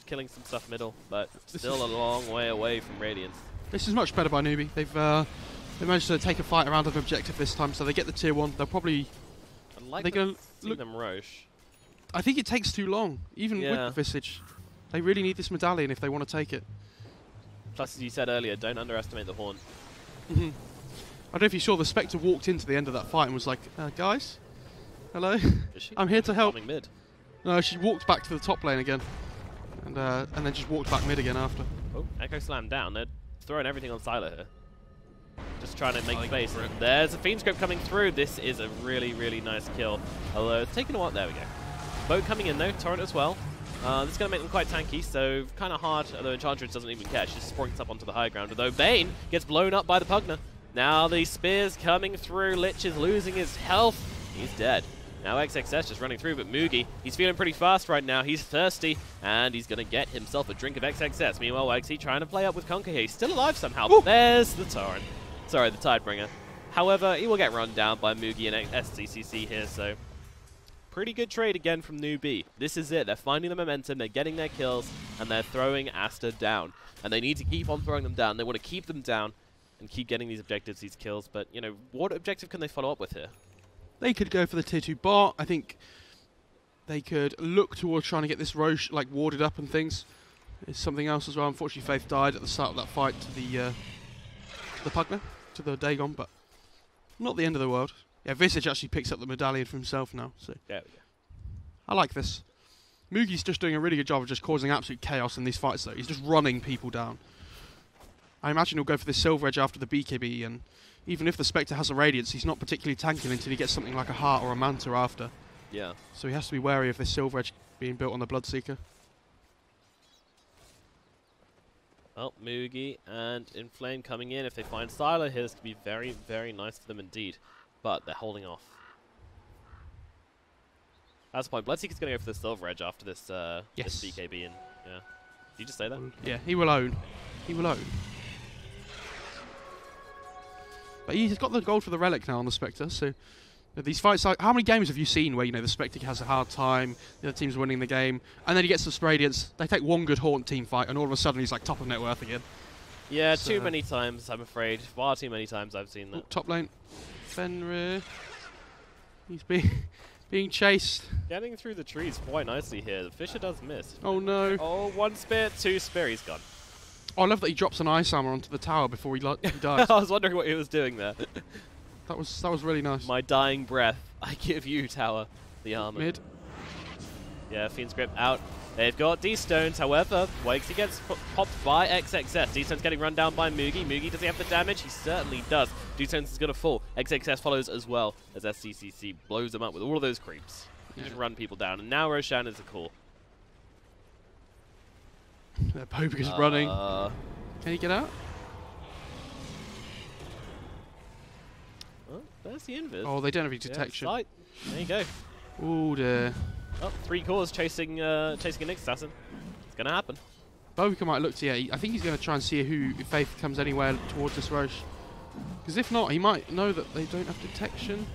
killing some stuff middle, but still a long way away from Radiance. This is much better by Newbee. They've managed to take a fight around an objective this time, so they get the tier 1. They'll probably... I'd like to see them Roche. I think it takes too long, even with the Visage. They really need this medallion if they want to take it. Plus, as you said earlier, don't underestimate the Haunt. I don't know if you saw, the Spectre walked into the end of that fight and was like, guys, hello, I'm here to help. Mid. No, she walked back to the top lane again, and then just walked back mid again after. Oh, Echo Slam down. They're throwing everything on Sylar here. Just trying to make space. There's a Fiend Script coming through. This is a really, really nice kill. Although it's taken a while. There we go. Boat coming in though. Torrent as well. This is going to make them quite tanky, so kind of hard, although Enchantress doesn't even care. She just sprints up onto the high ground. Although Bane gets blown up by the Pugner. Now the spears coming through. Lich is losing his health. He's dead. Now XXS just running through, but Mugi, he's feeling pretty fast right now. He's thirsty, and he's going to get himself a drink of XXS. Meanwhile, Wagsy trying to play up with Conker here. He's still alive somehow. But there's the Torrent. Sorry, the Tidebringer. However, he will get run down by Mugi and SCCC here, so pretty good trade again from Newbee. This is it. They're finding the momentum, they're getting their kills, and they're throwing Aster down. And they need to keep on throwing them down. They want to keep them down and keep getting these objectives, these kills. But, you know, what objective can they follow up with here? They could go for the tier 2 bot. I think they could look towards trying to get this Roche like warded up and things. It's something else as well. Unfortunately, Faith died at the start of that fight to the Pugner, to the Dagon, but not the end of the world. Yeah, Visage actually picks up the medallion for himself now. So There we go. I like this. Mugi's just doing a really good job of just causing absolute chaos in these fights, though. He's just running people down. I imagine he'll go for this Silver Edge after the BKB, and even if the Spectre has a Radiance, he's not particularly tanking until he gets something like a Heart or a Manta after. Yeah. So he has to be wary of this Silver Edge being built on the Bloodseeker. Well, Mugi and Inflame coming in. If they find Sylar here, this could be very, very nice for them indeed. But they're holding off. That's the point. Bloodseeker's going to go for the Silver Edge after this, this BKB. And, yeah. Did you just say that? Yeah, he will own. He will own. But he's got the gold for the Relic now on the Spectre, so these fights, how many games have you seen where, you know, the Spectre has a hard time, the other team's winning the game, and then he gets the Radiance, they take one good Haunt team fight, and all of a sudden he's like top of net worth again. Yeah, so too many times, I'm afraid. Far too many times I've seen that. Oh, top lane. Fenrir. He's being chased. Getting through the trees quite nicely here. The Fisher does miss. Oh no. Oh, 1 spear, 2 spear, he's gone. Oh, I love that he drops an Ice Armor onto the tower before he dies. I was wondering what he was doing there. That was really nice. My dying breath, I give you, tower, the armor. Mid. Yeah, Fiend Script out. They've got D-Stones, however, Wakesy gets popped by XXS. D-Stones getting run down by Mugi. Mugi, does he have the damage? He certainly does. D-Stones is going to fall. XXS follows as well as SCCC blows him up with all of those creeps. You just run people down. And now Roshan is a call. Pope is running. Can he get out? Oh, there's the invis. Oh, they don't have any detection. Yeah, there you go. Oh dear. Oh, 3 cores chasing a Nyx assassin. It's going to happen. Bovica might look to, yeah, I think he's going to try and see if Faith comes anywhere towards this Roche. Because if not, he might know that they don't have detection.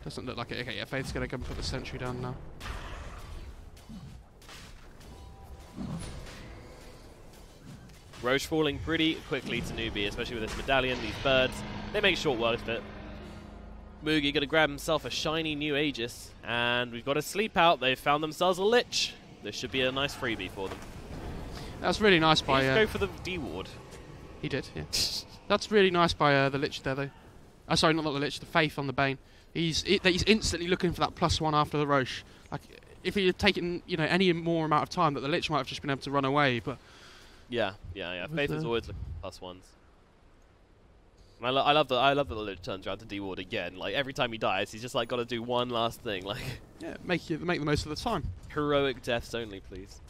Doesn't look like it. Okay, yeah, Faith's going to come put the sentry down now. Roche falling pretty quickly to Newbee, especially with this medallion, these birds. They make short work of it. Mugi going to grab himself a shiny new Aegis, and we've got a sleep out. They've found themselves a Lich. This should be a nice freebie for them. That's really nice by... go for the D-Ward. He did, yeah. That's really nice by the Lich there, though. Sorry, not the Lich, the Faith on the Bane. He's instantly looking for that +1 after the Roche. Like, if he had taken, you know, any more amount of time, that the Lich might have just been able to run away, but... Yeah. Faith is always looking for +1s. And I love that the Lich turns around to D-Ward again. Like, every time he dies, he's just like got to do one last thing. Like, yeah, make the most of the time. Heroic deaths only, please.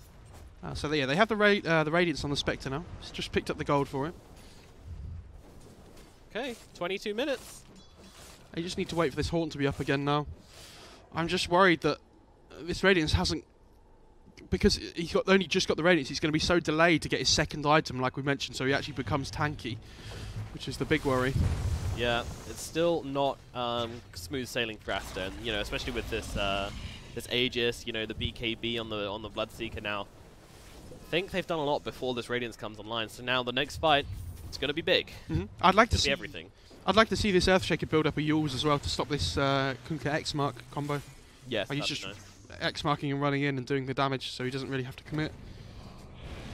So yeah, they have the Radiance on the Spectre now. He's just picked up the gold for it. Okay, 22 minutes. I just need to wait for this Haunt to be up again now. I'm just worried that this Radiance hasn't... Because he's only just got the Radiance, he's going to be so delayed to get his second item, like we mentioned, so he actually becomes tanky, which is the big worry. Yeah, it's still not smooth sailing for Aster, and you know, especially with this this Aegis, you know, the BKB on the Bloodseeker now. I think they've done a lot before this Radiance comes online, so now the next fight, it's going to be big. I'd like to see everything. I'd like to see this Earthshaker build up a Yules as well to stop this Kunkka X-Mark combo. Yes, like he's just X-marking and running in and doing the damage, so he doesn't really have to commit.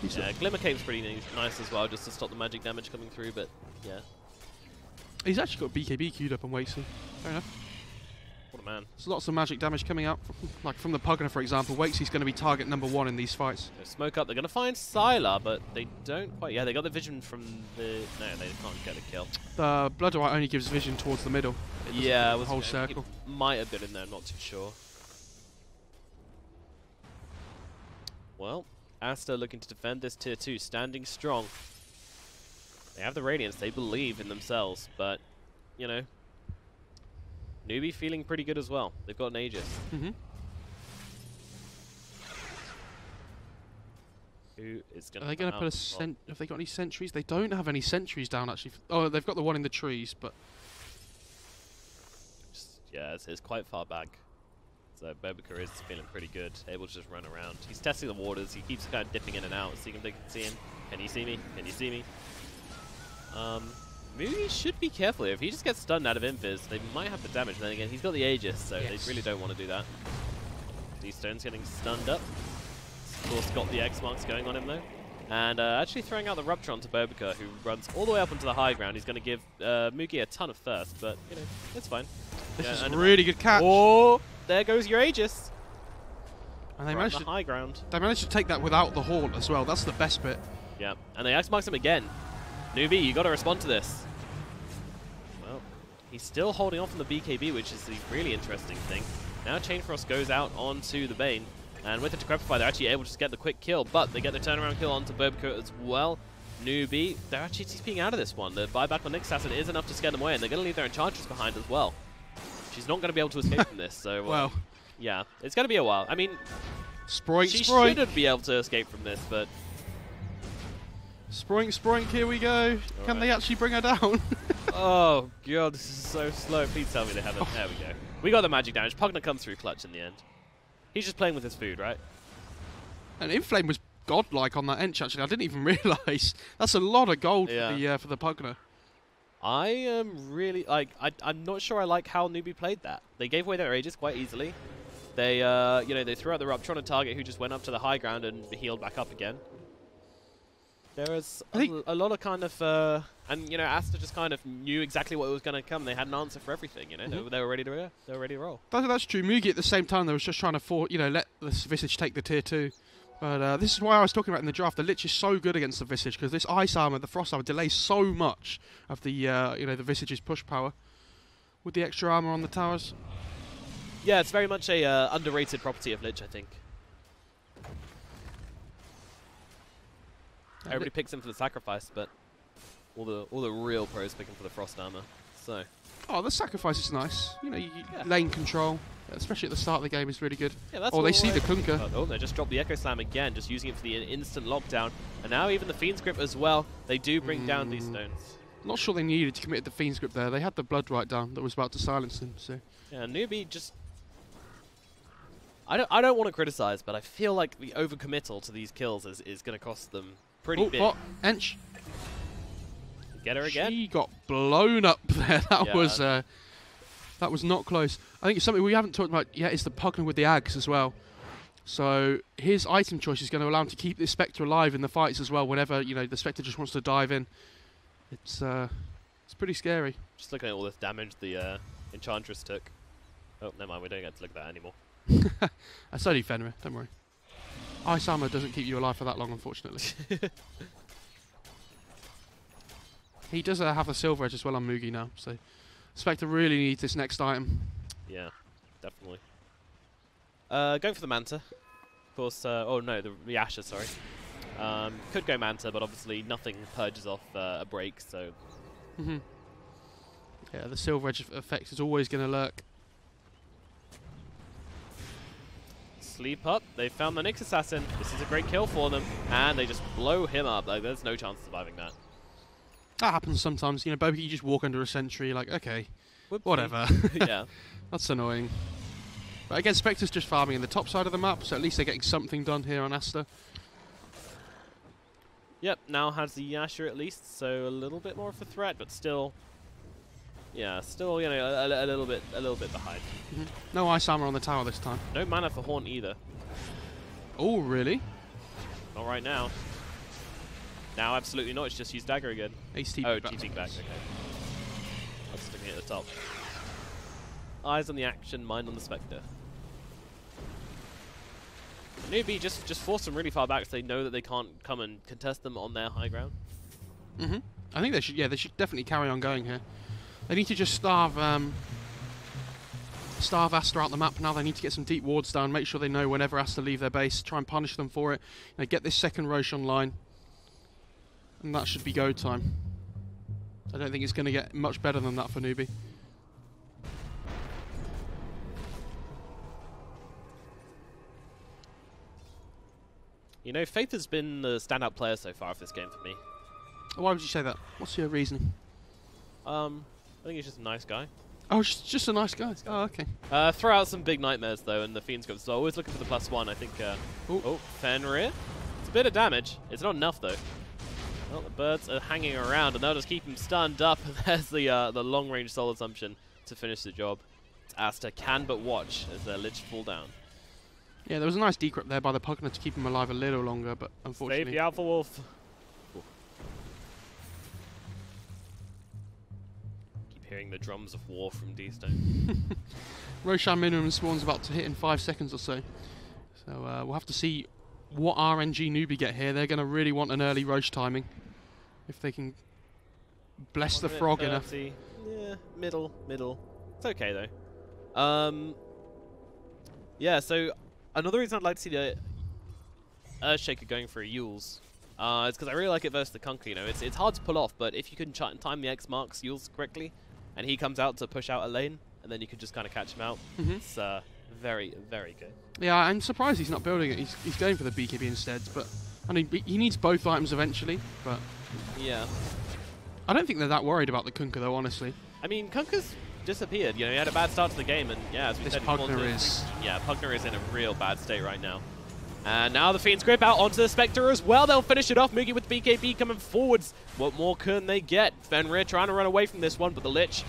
Yeah, Glimmer Cape's pretty nice as well, just to stop the magic damage coming through, but yeah. He's actually got BKB queued up on Wakesy. Fair enough. What a man. There's lots of magic damage coming out. Like from the Pugner, for example, Wakesy's going to be target number 1 in these fights. So smoke up, they're going to find Sylar, but they don't quite... Yeah, they got the vision from the... No, they can't get a kill. The Blood White only gives vision towards the middle. Yeah, it was the whole circle. It might have been in there, I'm not too sure. Well, Aster looking to defend this tier 2, standing strong. They have the Radiance, they believe in themselves, but, you know, Newbee feeling pretty good as well. They've got an Aegis. Who is going to... Are they going to put a have they got any sentries? They don't have any sentries down, actually. Oh, they've got the one in the trees, but... Yeah, it's quite far back. So Bobika is feeling pretty good, able to just run around. He's testing the waters, he keeps kind of dipping in and out, seeing if they can see him. Can you see me? Can you see me? Newbee should be careful here. If he just gets stunned out of Invis, they might have the damage. Then again, he's got the Aegis, so they really don't want to do that. D-Stone's getting stunned up. Of course, got the X-Marks going on him, though. And actually throwing out the Rupture onto Bobika, who runs all the way up onto the high ground. He's going to give Mugi a ton of thirst, but, you know, it's fine. This is a really good catch. Oh, there goes your Aegis. And they managed the high ground. They managed to take that without the Haunt as well. That's the best bit. Yeah, and they X-Marks him again. Newbee, you got to respond to this. Well, he's still holding off on the BKB, which is the really interesting thing. Now Chain Frost goes out onto the Bane, and with the Decrepify, they're actually able to just get the quick kill, but they get the turnaround kill onto Bobika as well. Newbee, they're actually TPing out of this one. The buyback on Nyx Assassin is enough to scare them away, and they're going to leave their Enchantress behind as well. She's not going to be able to escape from this, so... well... Yeah, it's going to be a while. I mean... Sproink, shouldn't be able to escape from this, but... Sproink, here we go. Can they actually bring her down? Oh, God, this is so slow. Please tell me they haven't. There we go. We got the magic damage. Pugner comes through clutch in the end. He's just playing with his food, right? And Inflame was godlike on that Ench, actually. I didn't even realise. That's a lot of gold for the Pugner. I am really... like, I'm not sure I like how Newbee played that. They gave away their Aegis quite easily. They, you know, they threw out the Rupture on a target who just went up to the high ground and healed back up again. There was a lot of kind of, and you know, Aster just kind of knew exactly what was going to come. They had an answer for everything. You know, they were ready to roll. That's true. Mugi at the same time, they was just trying to let the Visage take the tier 2. But this is why I was talking about in the draft. The Lich is so good against the Visage because this Ice Armor, the Frost Armor, delays so much of the the Visage's push power with the extra armor on the towers. Yeah, it's very much a underrated property of Lich, I think. Everybody picks him for the sacrifice, but all the real pros pick him for the Frost Armor. So. Oh, the sacrifice is nice. You know, lane control, especially at the start of the game, is really good. Yeah, that's they see the Kunkka. Oh, they just dropped the Echo Slam again, just using it for the instant lockdown. And now even the Fiend's Grip as well. They do bring down these stones. Not sure they needed to commit the Fiend's Grip there. They had the Blood right down that was about to silence them. So. Yeah, Newbee just... I don't want to criticize, but I feel like the overcommittal to these kills is going to cost them pretty big. What? Ench? Get her again? She got blown up there. That was not close. I think something we haven't talked about yet is the Pugner with the Ags as well. So his item choice is going to allow him to keep the Spectre alive in the fights as well. Whenever the Spectre just wants to dive in, it's pretty scary. Just looking at all this damage the Enchantress took. Oh, never mind. We don't get to look at that anymore. That's only Fenrir, don't worry. Ice Armor doesn't keep you alive for that long, unfortunately. He does have a Silver Edge as well on Mugi now, so Spectre really needs this next item. Yeah, definitely. Going for the Manta. Of course, oh no, the Asher, sorry. Could go Manta, but obviously nothing purges off a break, so... Yeah, the Silver Edge effect is always going to lurk. Sleep up. They found the Nyx Assassin. This is a great kill for them. And they just blow him up. Like, there's no chance of surviving that. That happens sometimes. You know, both you just walk under a sentry, like, okay, whatever. Yeah. That's annoying. But again, Spectre's just farming in the top side of the map, so at least they're getting something done here on Aster. Yep, now has the Yasha at least, so a little bit more of a threat, but still, yeah, still, you know, a little bit behind. No ice armor on the tower this time. No mana for Haunt either. Oh, really? Not right now. Now, absolutely not. It's just use dagger again. Ace TP oh, back. TP back. Okay. I'm sticking it at the top. Eyes on the action, mind on the Spectre. Newbee just force them really far back so they know that they can't come and contest them on their high ground. I think they should. Yeah, they should definitely carry on going here. They need to just starve Aster out the map now. They need to get some deep wards down. Make sure they know whenever Aster leave their base. Try and punish them for it. You know, get this second Roche online, and that should be go time. I don't think it's going to get much better than that for Newbee. You know, Faith has been the standout player so far of this game for me. Why would you say that? What's your reasoning? I think he's just a nice guy. Oh, just a nice guy. Oh, okay. Throw out some big nightmares though, and the Fiend's go. So always looking for the +1. I think. Oh, Fenrir. It's a bit of damage. It's not enough though. Well, the birds are hanging around, and they'll just keep him stunned up. There's the long-range soul assumption to finish the job. Aster can but watch as their Lich fall down. Yeah, there was a nice decrypt there by the Pugner to keep him alive a little longer, but unfortunately... Save the Alpha Wolf. Ooh. Keep hearing the drums of war from D-Stone. Roshan minimum spawn's about to hit in 5 seconds or so. So we'll have to see what RNG Newbee get here. They're going to really want an early Roche timing. If they can bless the frog enough. Yeah, middle. It's okay though. Yeah, so... Another reason I'd like to see the Earthshaker going for a Yules is because I really like it versus the Kunkka. You know, it's hard to pull off, but if you can time the X marks Yules correctly, and he comes out to push out a lane, and then you can just kind of catch him out, it's very, very good. Yeah, I'm surprised he's not building it. He's going for the BKB instead, but I mean, he needs both items eventually. But yeah, I don't think they're that worried about the Kunkka though, honestly. I mean, Kunkka's disappeared. You know, he had a bad start to the game, and yeah, as we said, Pugner is. Yeah, Pugner is in a real bad state right now. And now the Fiend's grip out onto the Spectre as well. They'll finish it off. Mugi with BKB coming forwards. What more can they get? Fenrir trying to run away from this one, but the Lich.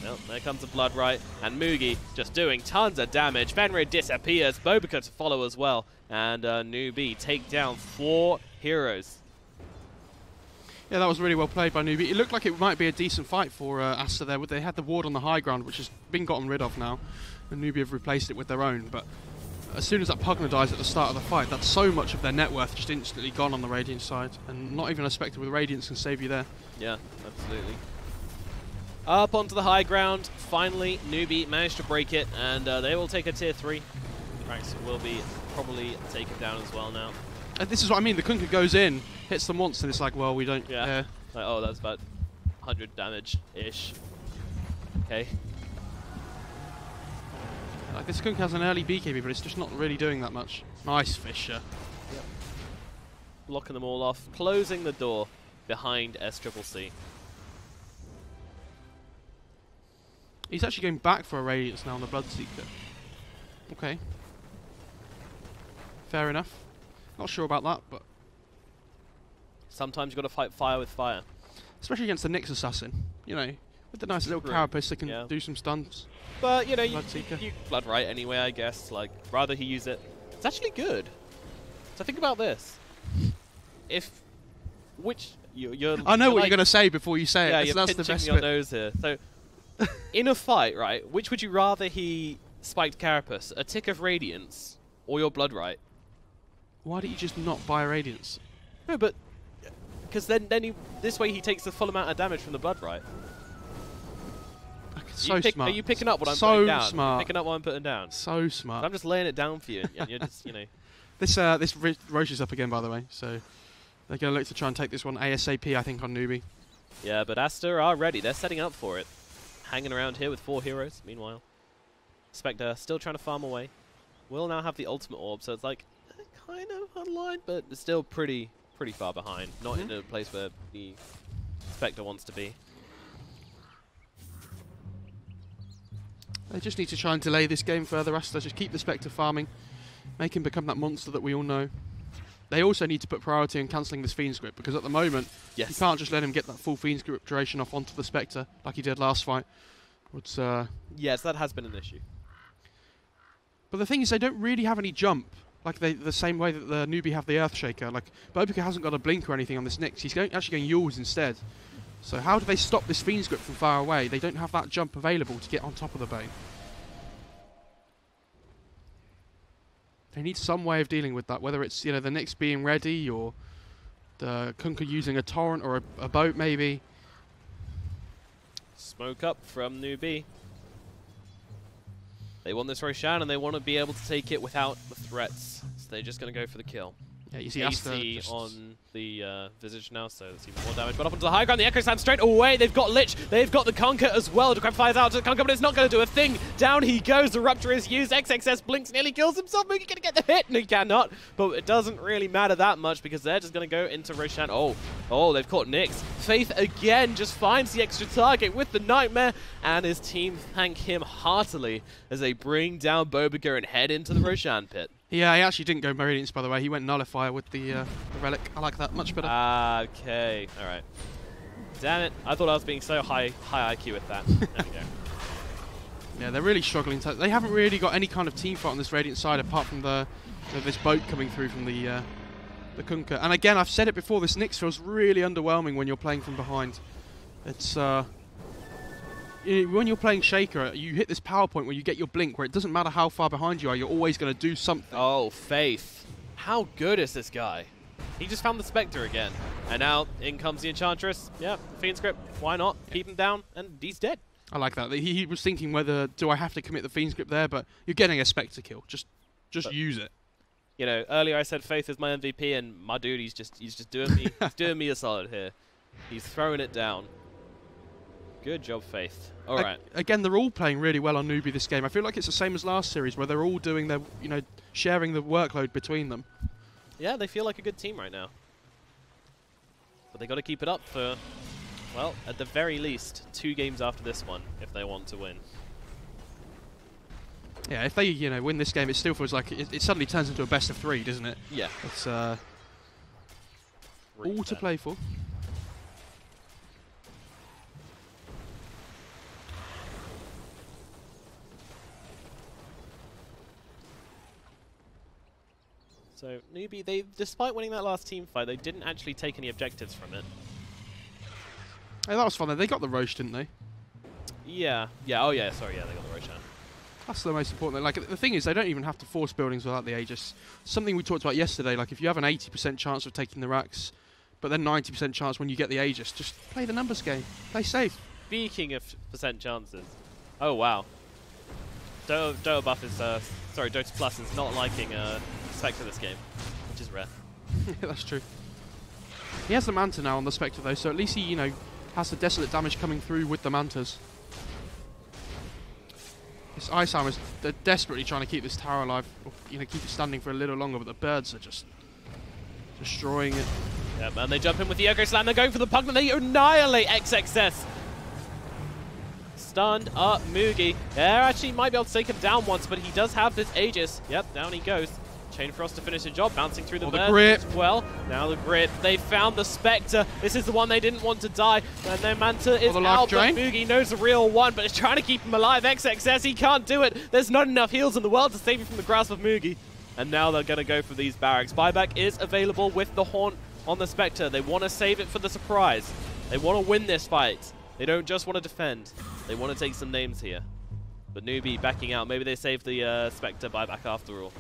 Well, there comes the Blood Right, and Mugi just doing tons of damage. Fenrir disappears. Bobika to follow as well, and Newbee take down 4 heroes. Yeah, that was really well played by Newbee. It looked like it might be a decent fight for Aster there. They had the ward on the high ground, which has been gotten rid of now, and Newbee have replaced it with their own. But as soon as that Pugner dies at the start of the fight, that's so much of their net worth just instantly gone on the Radiant side, and not even a Spectre with Radiance can save you there. Yeah, absolutely. Up onto the high ground. Finally, Newbee managed to break it, and they will take a tier 3. Rax will be probably taken down as well now. And this is what I mean. The Kunkka goes in, hits them once, and it's like, well, we don't care. Like, oh, that's about 100 damage-ish. Okay. Like, this Kunkka has an early BKB, but it's just not really doing that much. Nice Fisher. Yep. Blocking them all off, closing the door behind SCCC. He's actually going back for a Radiance now on the Bloodseeker. Okay. Fair enough. Not sure about that, but... Sometimes you've got to fight fire with fire. Especially against the Nyx Assassin. You know, with the nice little carapace that can do some stunts. But, you know, you Blood Right anyway, I guess. Like, rather he use it. It's actually good. So think about this. If... You're I know what you're going to say before you say it. Yeah, you're that's pinching the best your bit. nose here. So, in a fight, right, which would you rather he spiked carapace? A tick of Radiance or your Blood Right? Why don't you just not buy Radiance? No, but because then this way he takes the full amount of damage from the Blood Right. So smart. Are you picking up what I'm so putting down? Smart. Picking up what I'm putting down. So smart. I'm just laying it down for you, and you're just, you know. This Roche is up again, by the way, so they're going to look to try and take this one ASAP, I think, on Newbee. Yeah, but Aster are ready. They're setting up for it. hanging around here with 4 heroes. Meanwhile, Spectre still trying to farm away. Will now have the ultimate orb, so it's like kind of online, but it's still pretty far behind. Not in a place where the Spectre wants to be. They just need to try and delay this game further, Aster. Just keep the Spectre farming. Make him become that monster that we all know. They also need to put priority on cancelling this Fiend's Grip, because at the moment, you can't just let him get that full Fiend's Grip duration off onto the Spectre, like he did last fight. It's, yes, that has been an issue. But the thing is, they don't really have any jump, like the same way that the Newbee have the Earthshaker. Like, Bobika hasn't got a blink or anything on this Nyx. He's actually going Yules instead. So how do they stop this Fiend's Grip from far away? They don't have that jump available to get on top of the Bane. They need some way of dealing with that, whether it's the Nyx being ready or the Kunkka using a torrent or a boat maybe. Smoke up from Newbee. They want this Roshan and they want to be able to take it without the threats. So they're just going to go for the kill. Yeah, you see AC on the Visage now, so there's even more damage. But up onto the high ground, the Echo Slam straight away. They've got Lich, they've got the Kunkka as well. The crab fires out to the Kunkka, but it's not going to do a thing. Down he goes, the Rupture is used. XXS blinks, nearly kills himself. Moogie going to get the hit, no, he cannot. But it doesn't really matter that much because they're just going to go into Roshan. Oh, they've caught Nyx. Faith again just finds the extra target with the Nightmare, and his team thank him heartily as they bring down Bobika and head into the Roshan pit. Yeah, he actually didn't go Radiance, by the way. He went Nullifier with the Relic. I like that much better. Okay, alright. Damn it, I thought I was being so high IQ with that. There we go. Yeah, they're really struggling. They haven't really got any kind of team fight on this Radiant side apart from this boat coming through from the Kunkka. And again, I've said it before, this Nyx feels really underwhelming when you're playing from behind. It's... when you're playing Shaker, you hit this power point where you get your blink, where it doesn't matter how far behind you are, you're always going to do something. Oh, Faith. How good is this guy? He just found the Spectre again. And now in comes the Enchantress. Yeah, Fiend's Grip. Why not? Keep him down, and he's dead. I like that. He was thinking whether, do I have to commit the Fiend's Grip there, but you're getting a Spectre kill. Just use it. You know, earlier I said Faith is my MVP, and my dude, he's just doing me, he's doing me a solid here. He's throwing it down. Good job, Faith. All right. Again, they're all playing really well on Newbee this game. I feel like it's the same as last series, where they're all doing their, sharing the workload between them. Yeah, they feel like a good team right now. But they got to keep it up for, well, at the very least, 2 games after this one, if they want to win. Yeah, if they, win this game, it still feels like it suddenly turns into a best of 3, doesn't it? Yeah. It's all to play for. So, Newbee, despite winning that last team fight, they didn't actually take any objectives from it. Hey, that was fun though. They got the Roche, didn't they? Yeah. Oh yeah, sorry, yeah, they got the Roche. That's the most important thing. Like, the thing is, they don't even have to force buildings without the Aegis. Something we talked about yesterday, like if you have an 80% chance of taking the racks, but then 90% chance when you get the Aegis, just play the numbers game. Play safe. Speaking of percent chances. Oh wow. Dota buff is, sorry, Dota Plus is not liking Spectre this game, which is rare. Yeah, that's true. He has the Manta now on the Spectre though, so at least he, has the Desolate damage coming through with the Mantas. This Ice Armor is desperately trying to keep this tower alive, or, keep it standing for a little longer, but the birds are just destroying it. Yeah, man, they jump in with the Echo Slam, they're going for the Pugna, they annihilate XXS. Stunned up Moogie. There actually might be able to take him down once, but he does have this Aegis. Yep, down he goes. Chain Frost to finish the job, bouncing through the birds as well. Now the grip. They found the Spectre. This is the one they didn't want to die. And their Manta is out, but Moogie knows the real one, but is trying to keep him alive. XXS, he can't do it. There's not enough heals in the world to save him from the grasp of Moogie. And now they're going to go for these barracks. Buyback is available with the Haunt on the Spectre. They want to save it for the surprise. They want to win this fight. They don't just want to defend. They want to take some names here. But Newbee backing out. Maybe they save the Spectre buyback after all.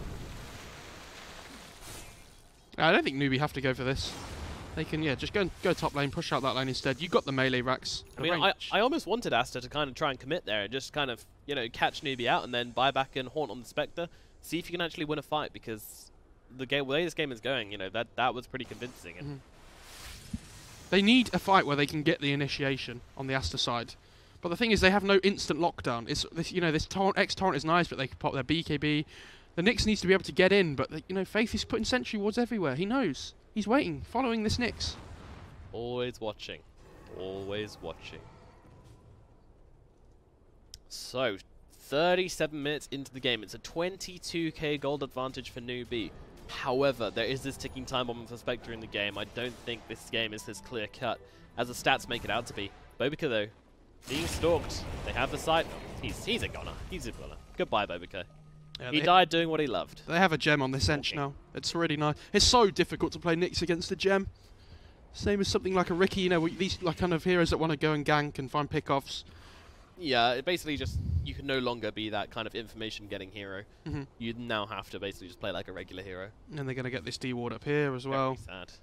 I don't think Newbee have to go for this. They can, just go top lane, push out that lane instead. You got the melee racks. I mean, I almost wanted Aster to kind of try and commit there and just kind of, catch Newbee out and then buyback and Haunt on the Spectre. See if you can actually win a fight, because the way this game is going, that was pretty convincing. And They need a fight where they can get the initiation on the Aster side. But the thing is, they have no instant lockdown. It's this, you know, this X-Torrent is nice, but they can pop their BKB. The Nyx needs to be able to get in, but you know, Faith is putting sentry wards everywhere. He knows. He's waiting, following this Nyx. Always watching. Always watching. So, 37 minutes into the game. It's a 22k gold advantage for Newbee. However, there is this ticking time bomb for Spectre in the game. I don't think this game is as clear cut as the stats make it out to be. Bobica, though, being stalked. They have the site. He's a goner. He's a goner. Goodbye, Bobica. Yeah, he died doing what he loved. They have a gem on this Ench now. It's really nice. It's so difficult to play Nyx against a gem. Same as something like a Ricky, you know, these like kind of heroes that want to go and gank and find pickoffs. Yeah, it basically just, you can no longer be that kind of information-getting hero. You now have to basically just play like a regular hero. And they're going to get this D-ward up here as well. Very sad.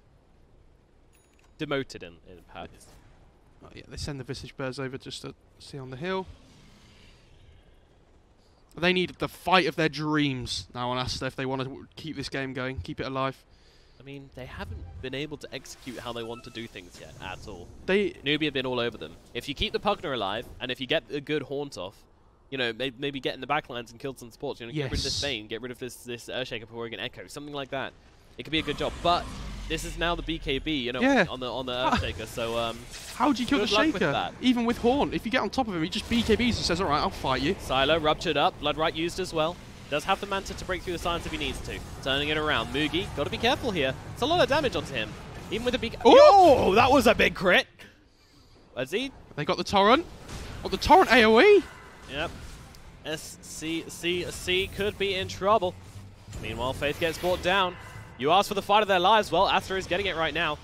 Demoted in packs. Oh, yeah, they send the Visage Bears over just to see on the hill. They need the fight of their dreams now on Aster if they want to keep this game going, keep it alive. I mean, they haven't been able to execute how they want to do things yet, at all. Newbee have been all over them. If you keep the Pugner alive, and if you get a good haunt off, you know, maybe get in the backlines and kill some supports, you know, get rid of this Bane, get rid of this Earthshaker for Oregon Echo, something like that. It could be a good job. But this is now the BKB, you know, on the Earthshaker, so how do you kill the Shaker? Even with Haunt, if you get on top of him, he just BKBs and says, alright, I'll fight you. Silo ruptured up, Bloodright used as well. Does have the Manta to break through the silence if he needs to. Turning it around. Mugi, got to be careful here. It's a lot of damage onto him. Even with the big... Oh, that was a big crit! Is he? They got the Torrent. Oh, the Torrent AoE! Yep. SCC could be in trouble. Meanwhile, Faith gets brought down. You asked for the fight of their lives. Well, Aster is getting it right now.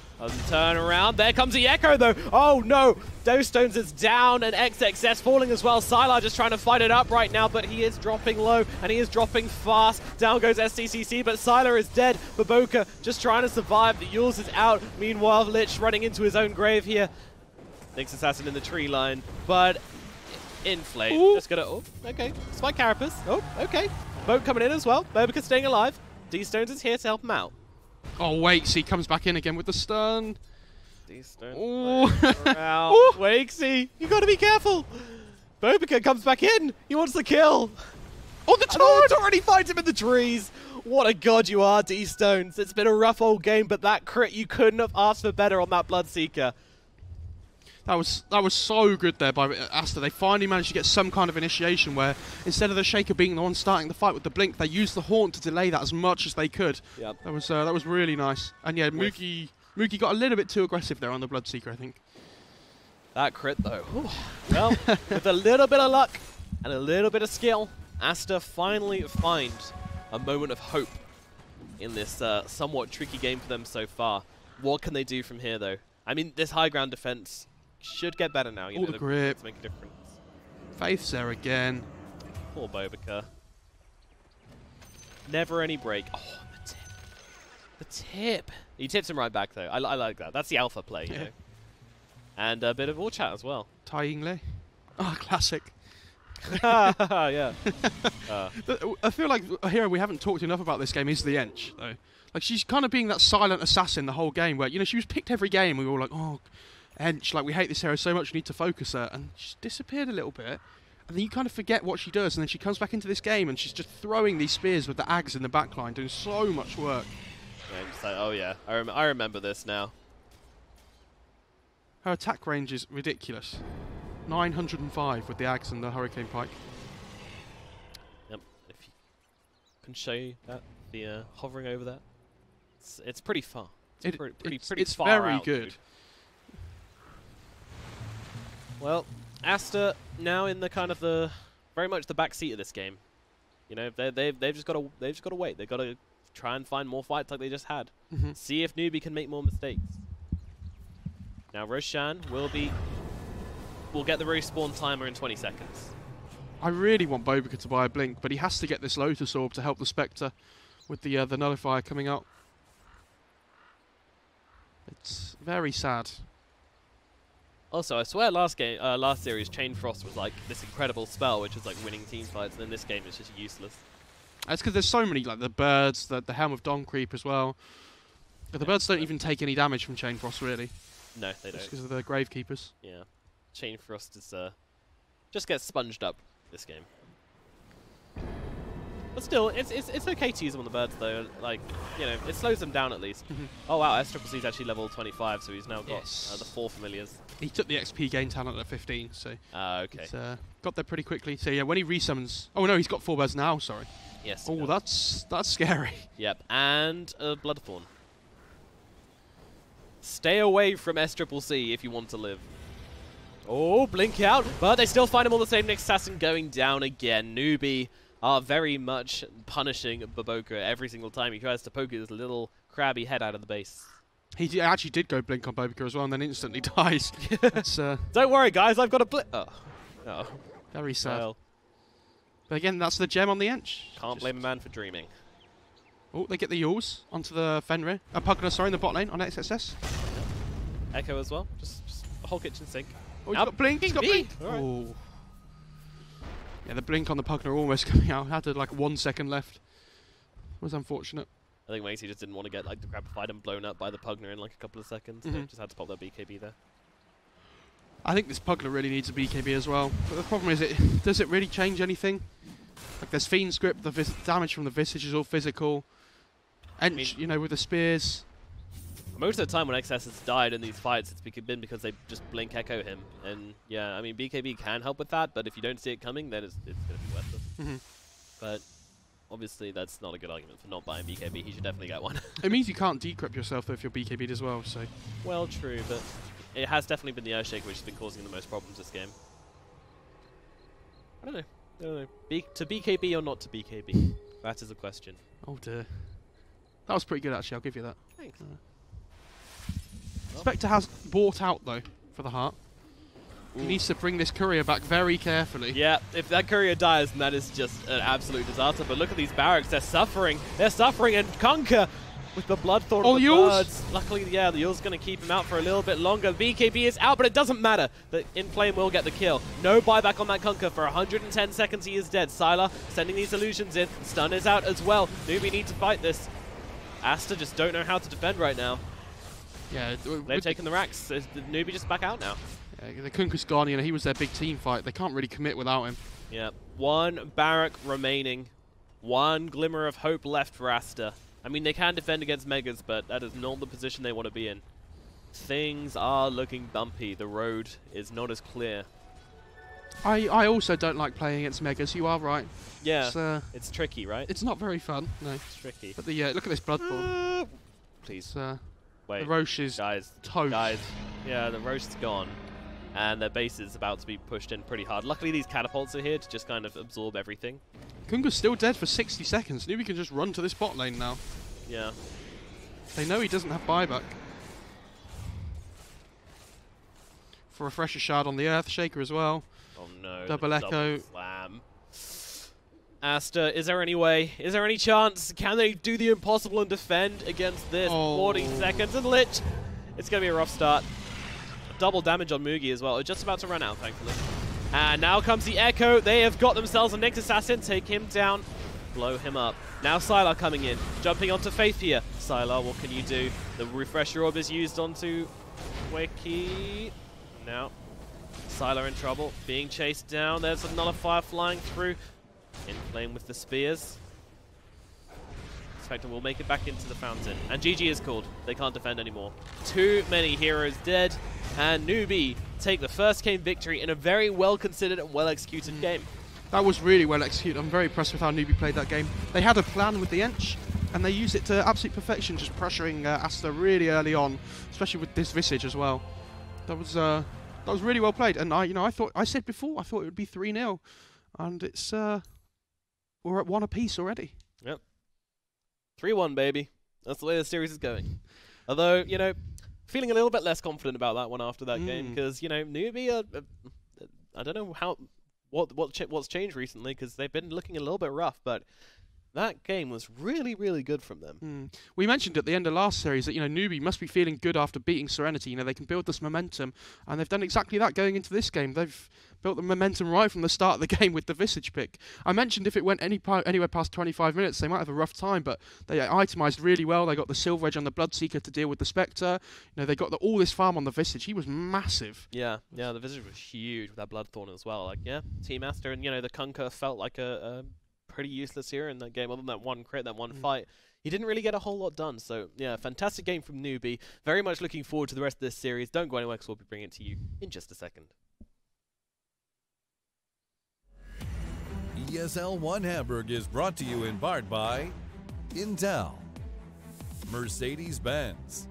Turn around. There comes the Echo, though. Oh, no. Those Stones is down, and XXS falling as well. Sylar just trying to fight it up right now, but he is dropping low, and he is dropping fast. Down goes SCCC, but Sylar is dead. Baboka just trying to survive. The Yules is out. Meanwhile, Lich running into his own grave here. Nyx Assassin in the tree line, but Inflate. Just gonna... Oh, okay. Spike Carapace. Oh, okay. Boat coming in as well. Baboka staying alive. D-Stones is here to help him out. Oh, wait, so he comes back in again with the stun. D-Stones Wakesy, you gotta be careful. Bobica comes back in. He wants the kill. Oh, the Torrent already finds him in the trees. What a god you are, D-Stones. It's been a rough old game, but that crit, you couldn't have asked for better on that Bloodseeker. That was so good there by Aster. They finally managed to get some kind of initiation where instead of the Shaker being the one starting the fight with the blink, they used the Haunt to delay that as much as they could. Yep. That was really nice. And yeah, Mugi got a little bit too aggressive there on the Bloodseeker, I think. That crit though. Well, with a little bit of luck and a little bit of skill, Aster finally find a moment of hope in this somewhat tricky game for them so far. What can they do from here though? I mean, this high ground defense should get better now. You know, the grip. Make a difference. Faith's there again. Poor Bobica. Never any break. Oh, the tip. The tip. He tips him right back, though. I like that. That's the alpha play, you know. And a bit of all chat as well. Tai Yingle. Oh, classic. Yeah. I feel like a hero we haven't talked enough about this game is the Ench, though. Like, she's kind of being that silent assassin the whole game, where, you know, she was picked every game, we were all like, oh, Ench, like, we hate this hero so much, we need to focus her. And she's disappeared a little bit. And then you kind of forget what she does, and then she comes back into this game, and she's just throwing these spears with the Ags in the backline, doing so much work. Yeah, just like, oh yeah, I remember this now. Her attack range is ridiculous. 905 with the Ags and the Hurricane Pike. Yep, if you can show you that, the hovering over that, it's pretty far. It's pretty far very out, good. Dude. Well, Aster now in the kind of very much the back seat of this game. You know, they've just got to wait. They've got to try and find more fights like they just had. See if Newbee can make more mistakes. Now Roshan will get the respawn timer in 20 seconds. I really want Bobica to buy a blink, but he has to get this Lotus Orb to help the Spectre with the Nullifier coming out. It's very sad. Also, I swear last series, Chain Frost was like this incredible spell, which was like winning team fights, and then this game is just useless. That's because there's so many, like the birds, the Helm of Dawn Creep as well. But the birds don't even take any damage from Chain Frost, really. No, they don't. Just because of the Gravekeepers. Yeah. Chain Frost is just get sponged up this game. But still, it's okay to use them on the birds though. Like, you know, it slows them down at least. Oh wow, S-Triple-C's actually level 25, so he's now got the 4 familiars. He took the XP gain talent at 15, so okay. he's got there pretty quickly. So yeah, when he resummons, oh no, he's got 4 birds now. Sorry. Yes. Oh, that's scary. Yep, and a Bloodthorn. Stay away from S-Triple-C if you want to live. Oh, blink out, but they still find him all the same. Next assassin going down again. Newbee are very much punishing Baboka every single time he tries to poke his little crabby head out of the base. He actually did go blink on Baboka as well and then instantly dies. Don't worry, guys, I've got a blink. Oh. Very sad. Well, but again, that's the gem on the Ench. Can't blame a man for dreaming. Oh, they get the Yules onto the Fenrir. Pugna, sorry, in the bot lane on XSS. Echo as well. Just a whole kitchen sink. Oh, he's got blink. He's got blink. Right. Oh. Yeah, the blink on the Pugna almost coming out. Had like 1 second left. It was unfortunate. I think Macy just didn't want to get like the grab fight and blown up by the Pugna in like a couple of seconds. They just had to pop their BKB there. I think this Pugna really needs a BKB as well. But the problem is, does it really change anything? Like there's Fiend's Grip, the damage from the Visage is all physical. Ench, you know, with the spears. Most of the time when XS has died in these fights, it's been because they just blink echo him. And yeah, I mean, BKB can help with that, but if you don't see it coming, then it's going to be worthless. But obviously, that's not a good argument for not buying BKB. He should definitely get one. It means you can't decrypt yourself though if you're BKB'd as well. So. Well, true, but it has definitely been the Earthshaker which has been causing the most problems this game. I don't know. To BKB or not to BKB? That is a question. Oh dear. That was pretty good actually, I'll give you that. Thanks. Spectre has bought out though for the heart. He needs to bring this courier back very carefully. Yeah, if that courier dies, then that is just an absolute disaster. But look at these barracks, they're suffering. They're suffering, and Conker with the Bloodthorn of the birds. Luckily, yeah, the Yule's going to keep him out for a little bit longer. BKB is out, but it doesn't matter. The In-Flame will get the kill. No buyback on that Conker. For 110 seconds, he is dead. Sylar sending these illusions in. Stun is out as well. Newbee need to fight this. Aster just don't know how to defend right now. Yeah, they've taken the racks. Is the Newbee just back out now? Yeah, the Kunkus gone, you know, he was their big team fight. They can't really commit without him. Yeah, 1 barrack remaining. 1 glimmer of hope left for Aster. I mean, they can defend against Megas, but that is not the position they want to be in. Things are looking bumpy. The road is not as clear. I also don't like playing against Megas. You are right. Yeah, it's tricky, right? It's not very fun. No, it's tricky. But the look at this Bloodborne. Please. Wait. The Roche is toast. Guys, yeah, the Roche is gone, and their base is about to be pushed in pretty hard. Luckily, these catapults are here to just kind of absorb everything. Kunga's still dead for 60 seconds. Newbee can just run to this bot lane now. Yeah. They know he doesn't have buyback. For a fresher shard on the Earthshaker as well. Oh no. Double Echo. Slam. Aster, is there any way? Is there any chance? Can they do the impossible and defend against this? 40 seconds and Lich. It's going to be a rough start. Double damage on Mugi as well. It's just about to run out, thankfully. And now comes the Echo. They have got themselves a next assassin. Take him down. Blow him up. Now Sylar coming in. Jumping onto Faith here. Sylar, what can you do? The refresher orb is used onto Wiki. Now, Sylar in trouble. Being chased down. There's another fire flying through. In-Flame with the spears. Spectre will make it back into the fountain. And GG is called. They can't defend anymore. Too many heroes dead. And Newbee take the first game victory in a very well-considered and well-executed game. That was really well executed. I'm very impressed with how Newbee played that game. They had a plan with the Ench, and they used it to absolute perfection, just pressuring Aster really early on, especially with this Visage as well. That was really well played. And I said before, I thought it would be 3-0, and it's we're at 1 apiece already. Yep. 3-1, baby. That's the way the series is going. Although, you know, feeling a little bit less confident about that one after that game, because, you know, Newbee, I don't know what's changed recently, because they've been looking a little bit rough, but That game was really, really good from them. We mentioned at the end of last series that, you know, Newbee must be feeling good after beating Serenity. You know, they can build this momentum, and they've done exactly that going into this game. They've built the momentum right from the start of the game with the Visage pick. I mentioned if it went anywhere past 25 minutes, they might have a rough time, but they itemised really well. They got the Silver Edge on the Bloodseeker to deal with the Spectre. You know, they got all this farm on the Visage. He was massive. Yeah, the Visage was huge with that Bloodthorn as well. Like, yeah, Team Aster, and, you know, the Kunkka felt like a pretty useless hero in that game, other than that one crit, that one fight. He didn't really get a whole lot done, so yeah, fantastic game from Newbee. Very much looking forward to the rest of this series. Don't go anywhere because we'll be bringing it to you in just a second. ESL One Hamburg is brought to you in part by Intel, Mercedes-Benz,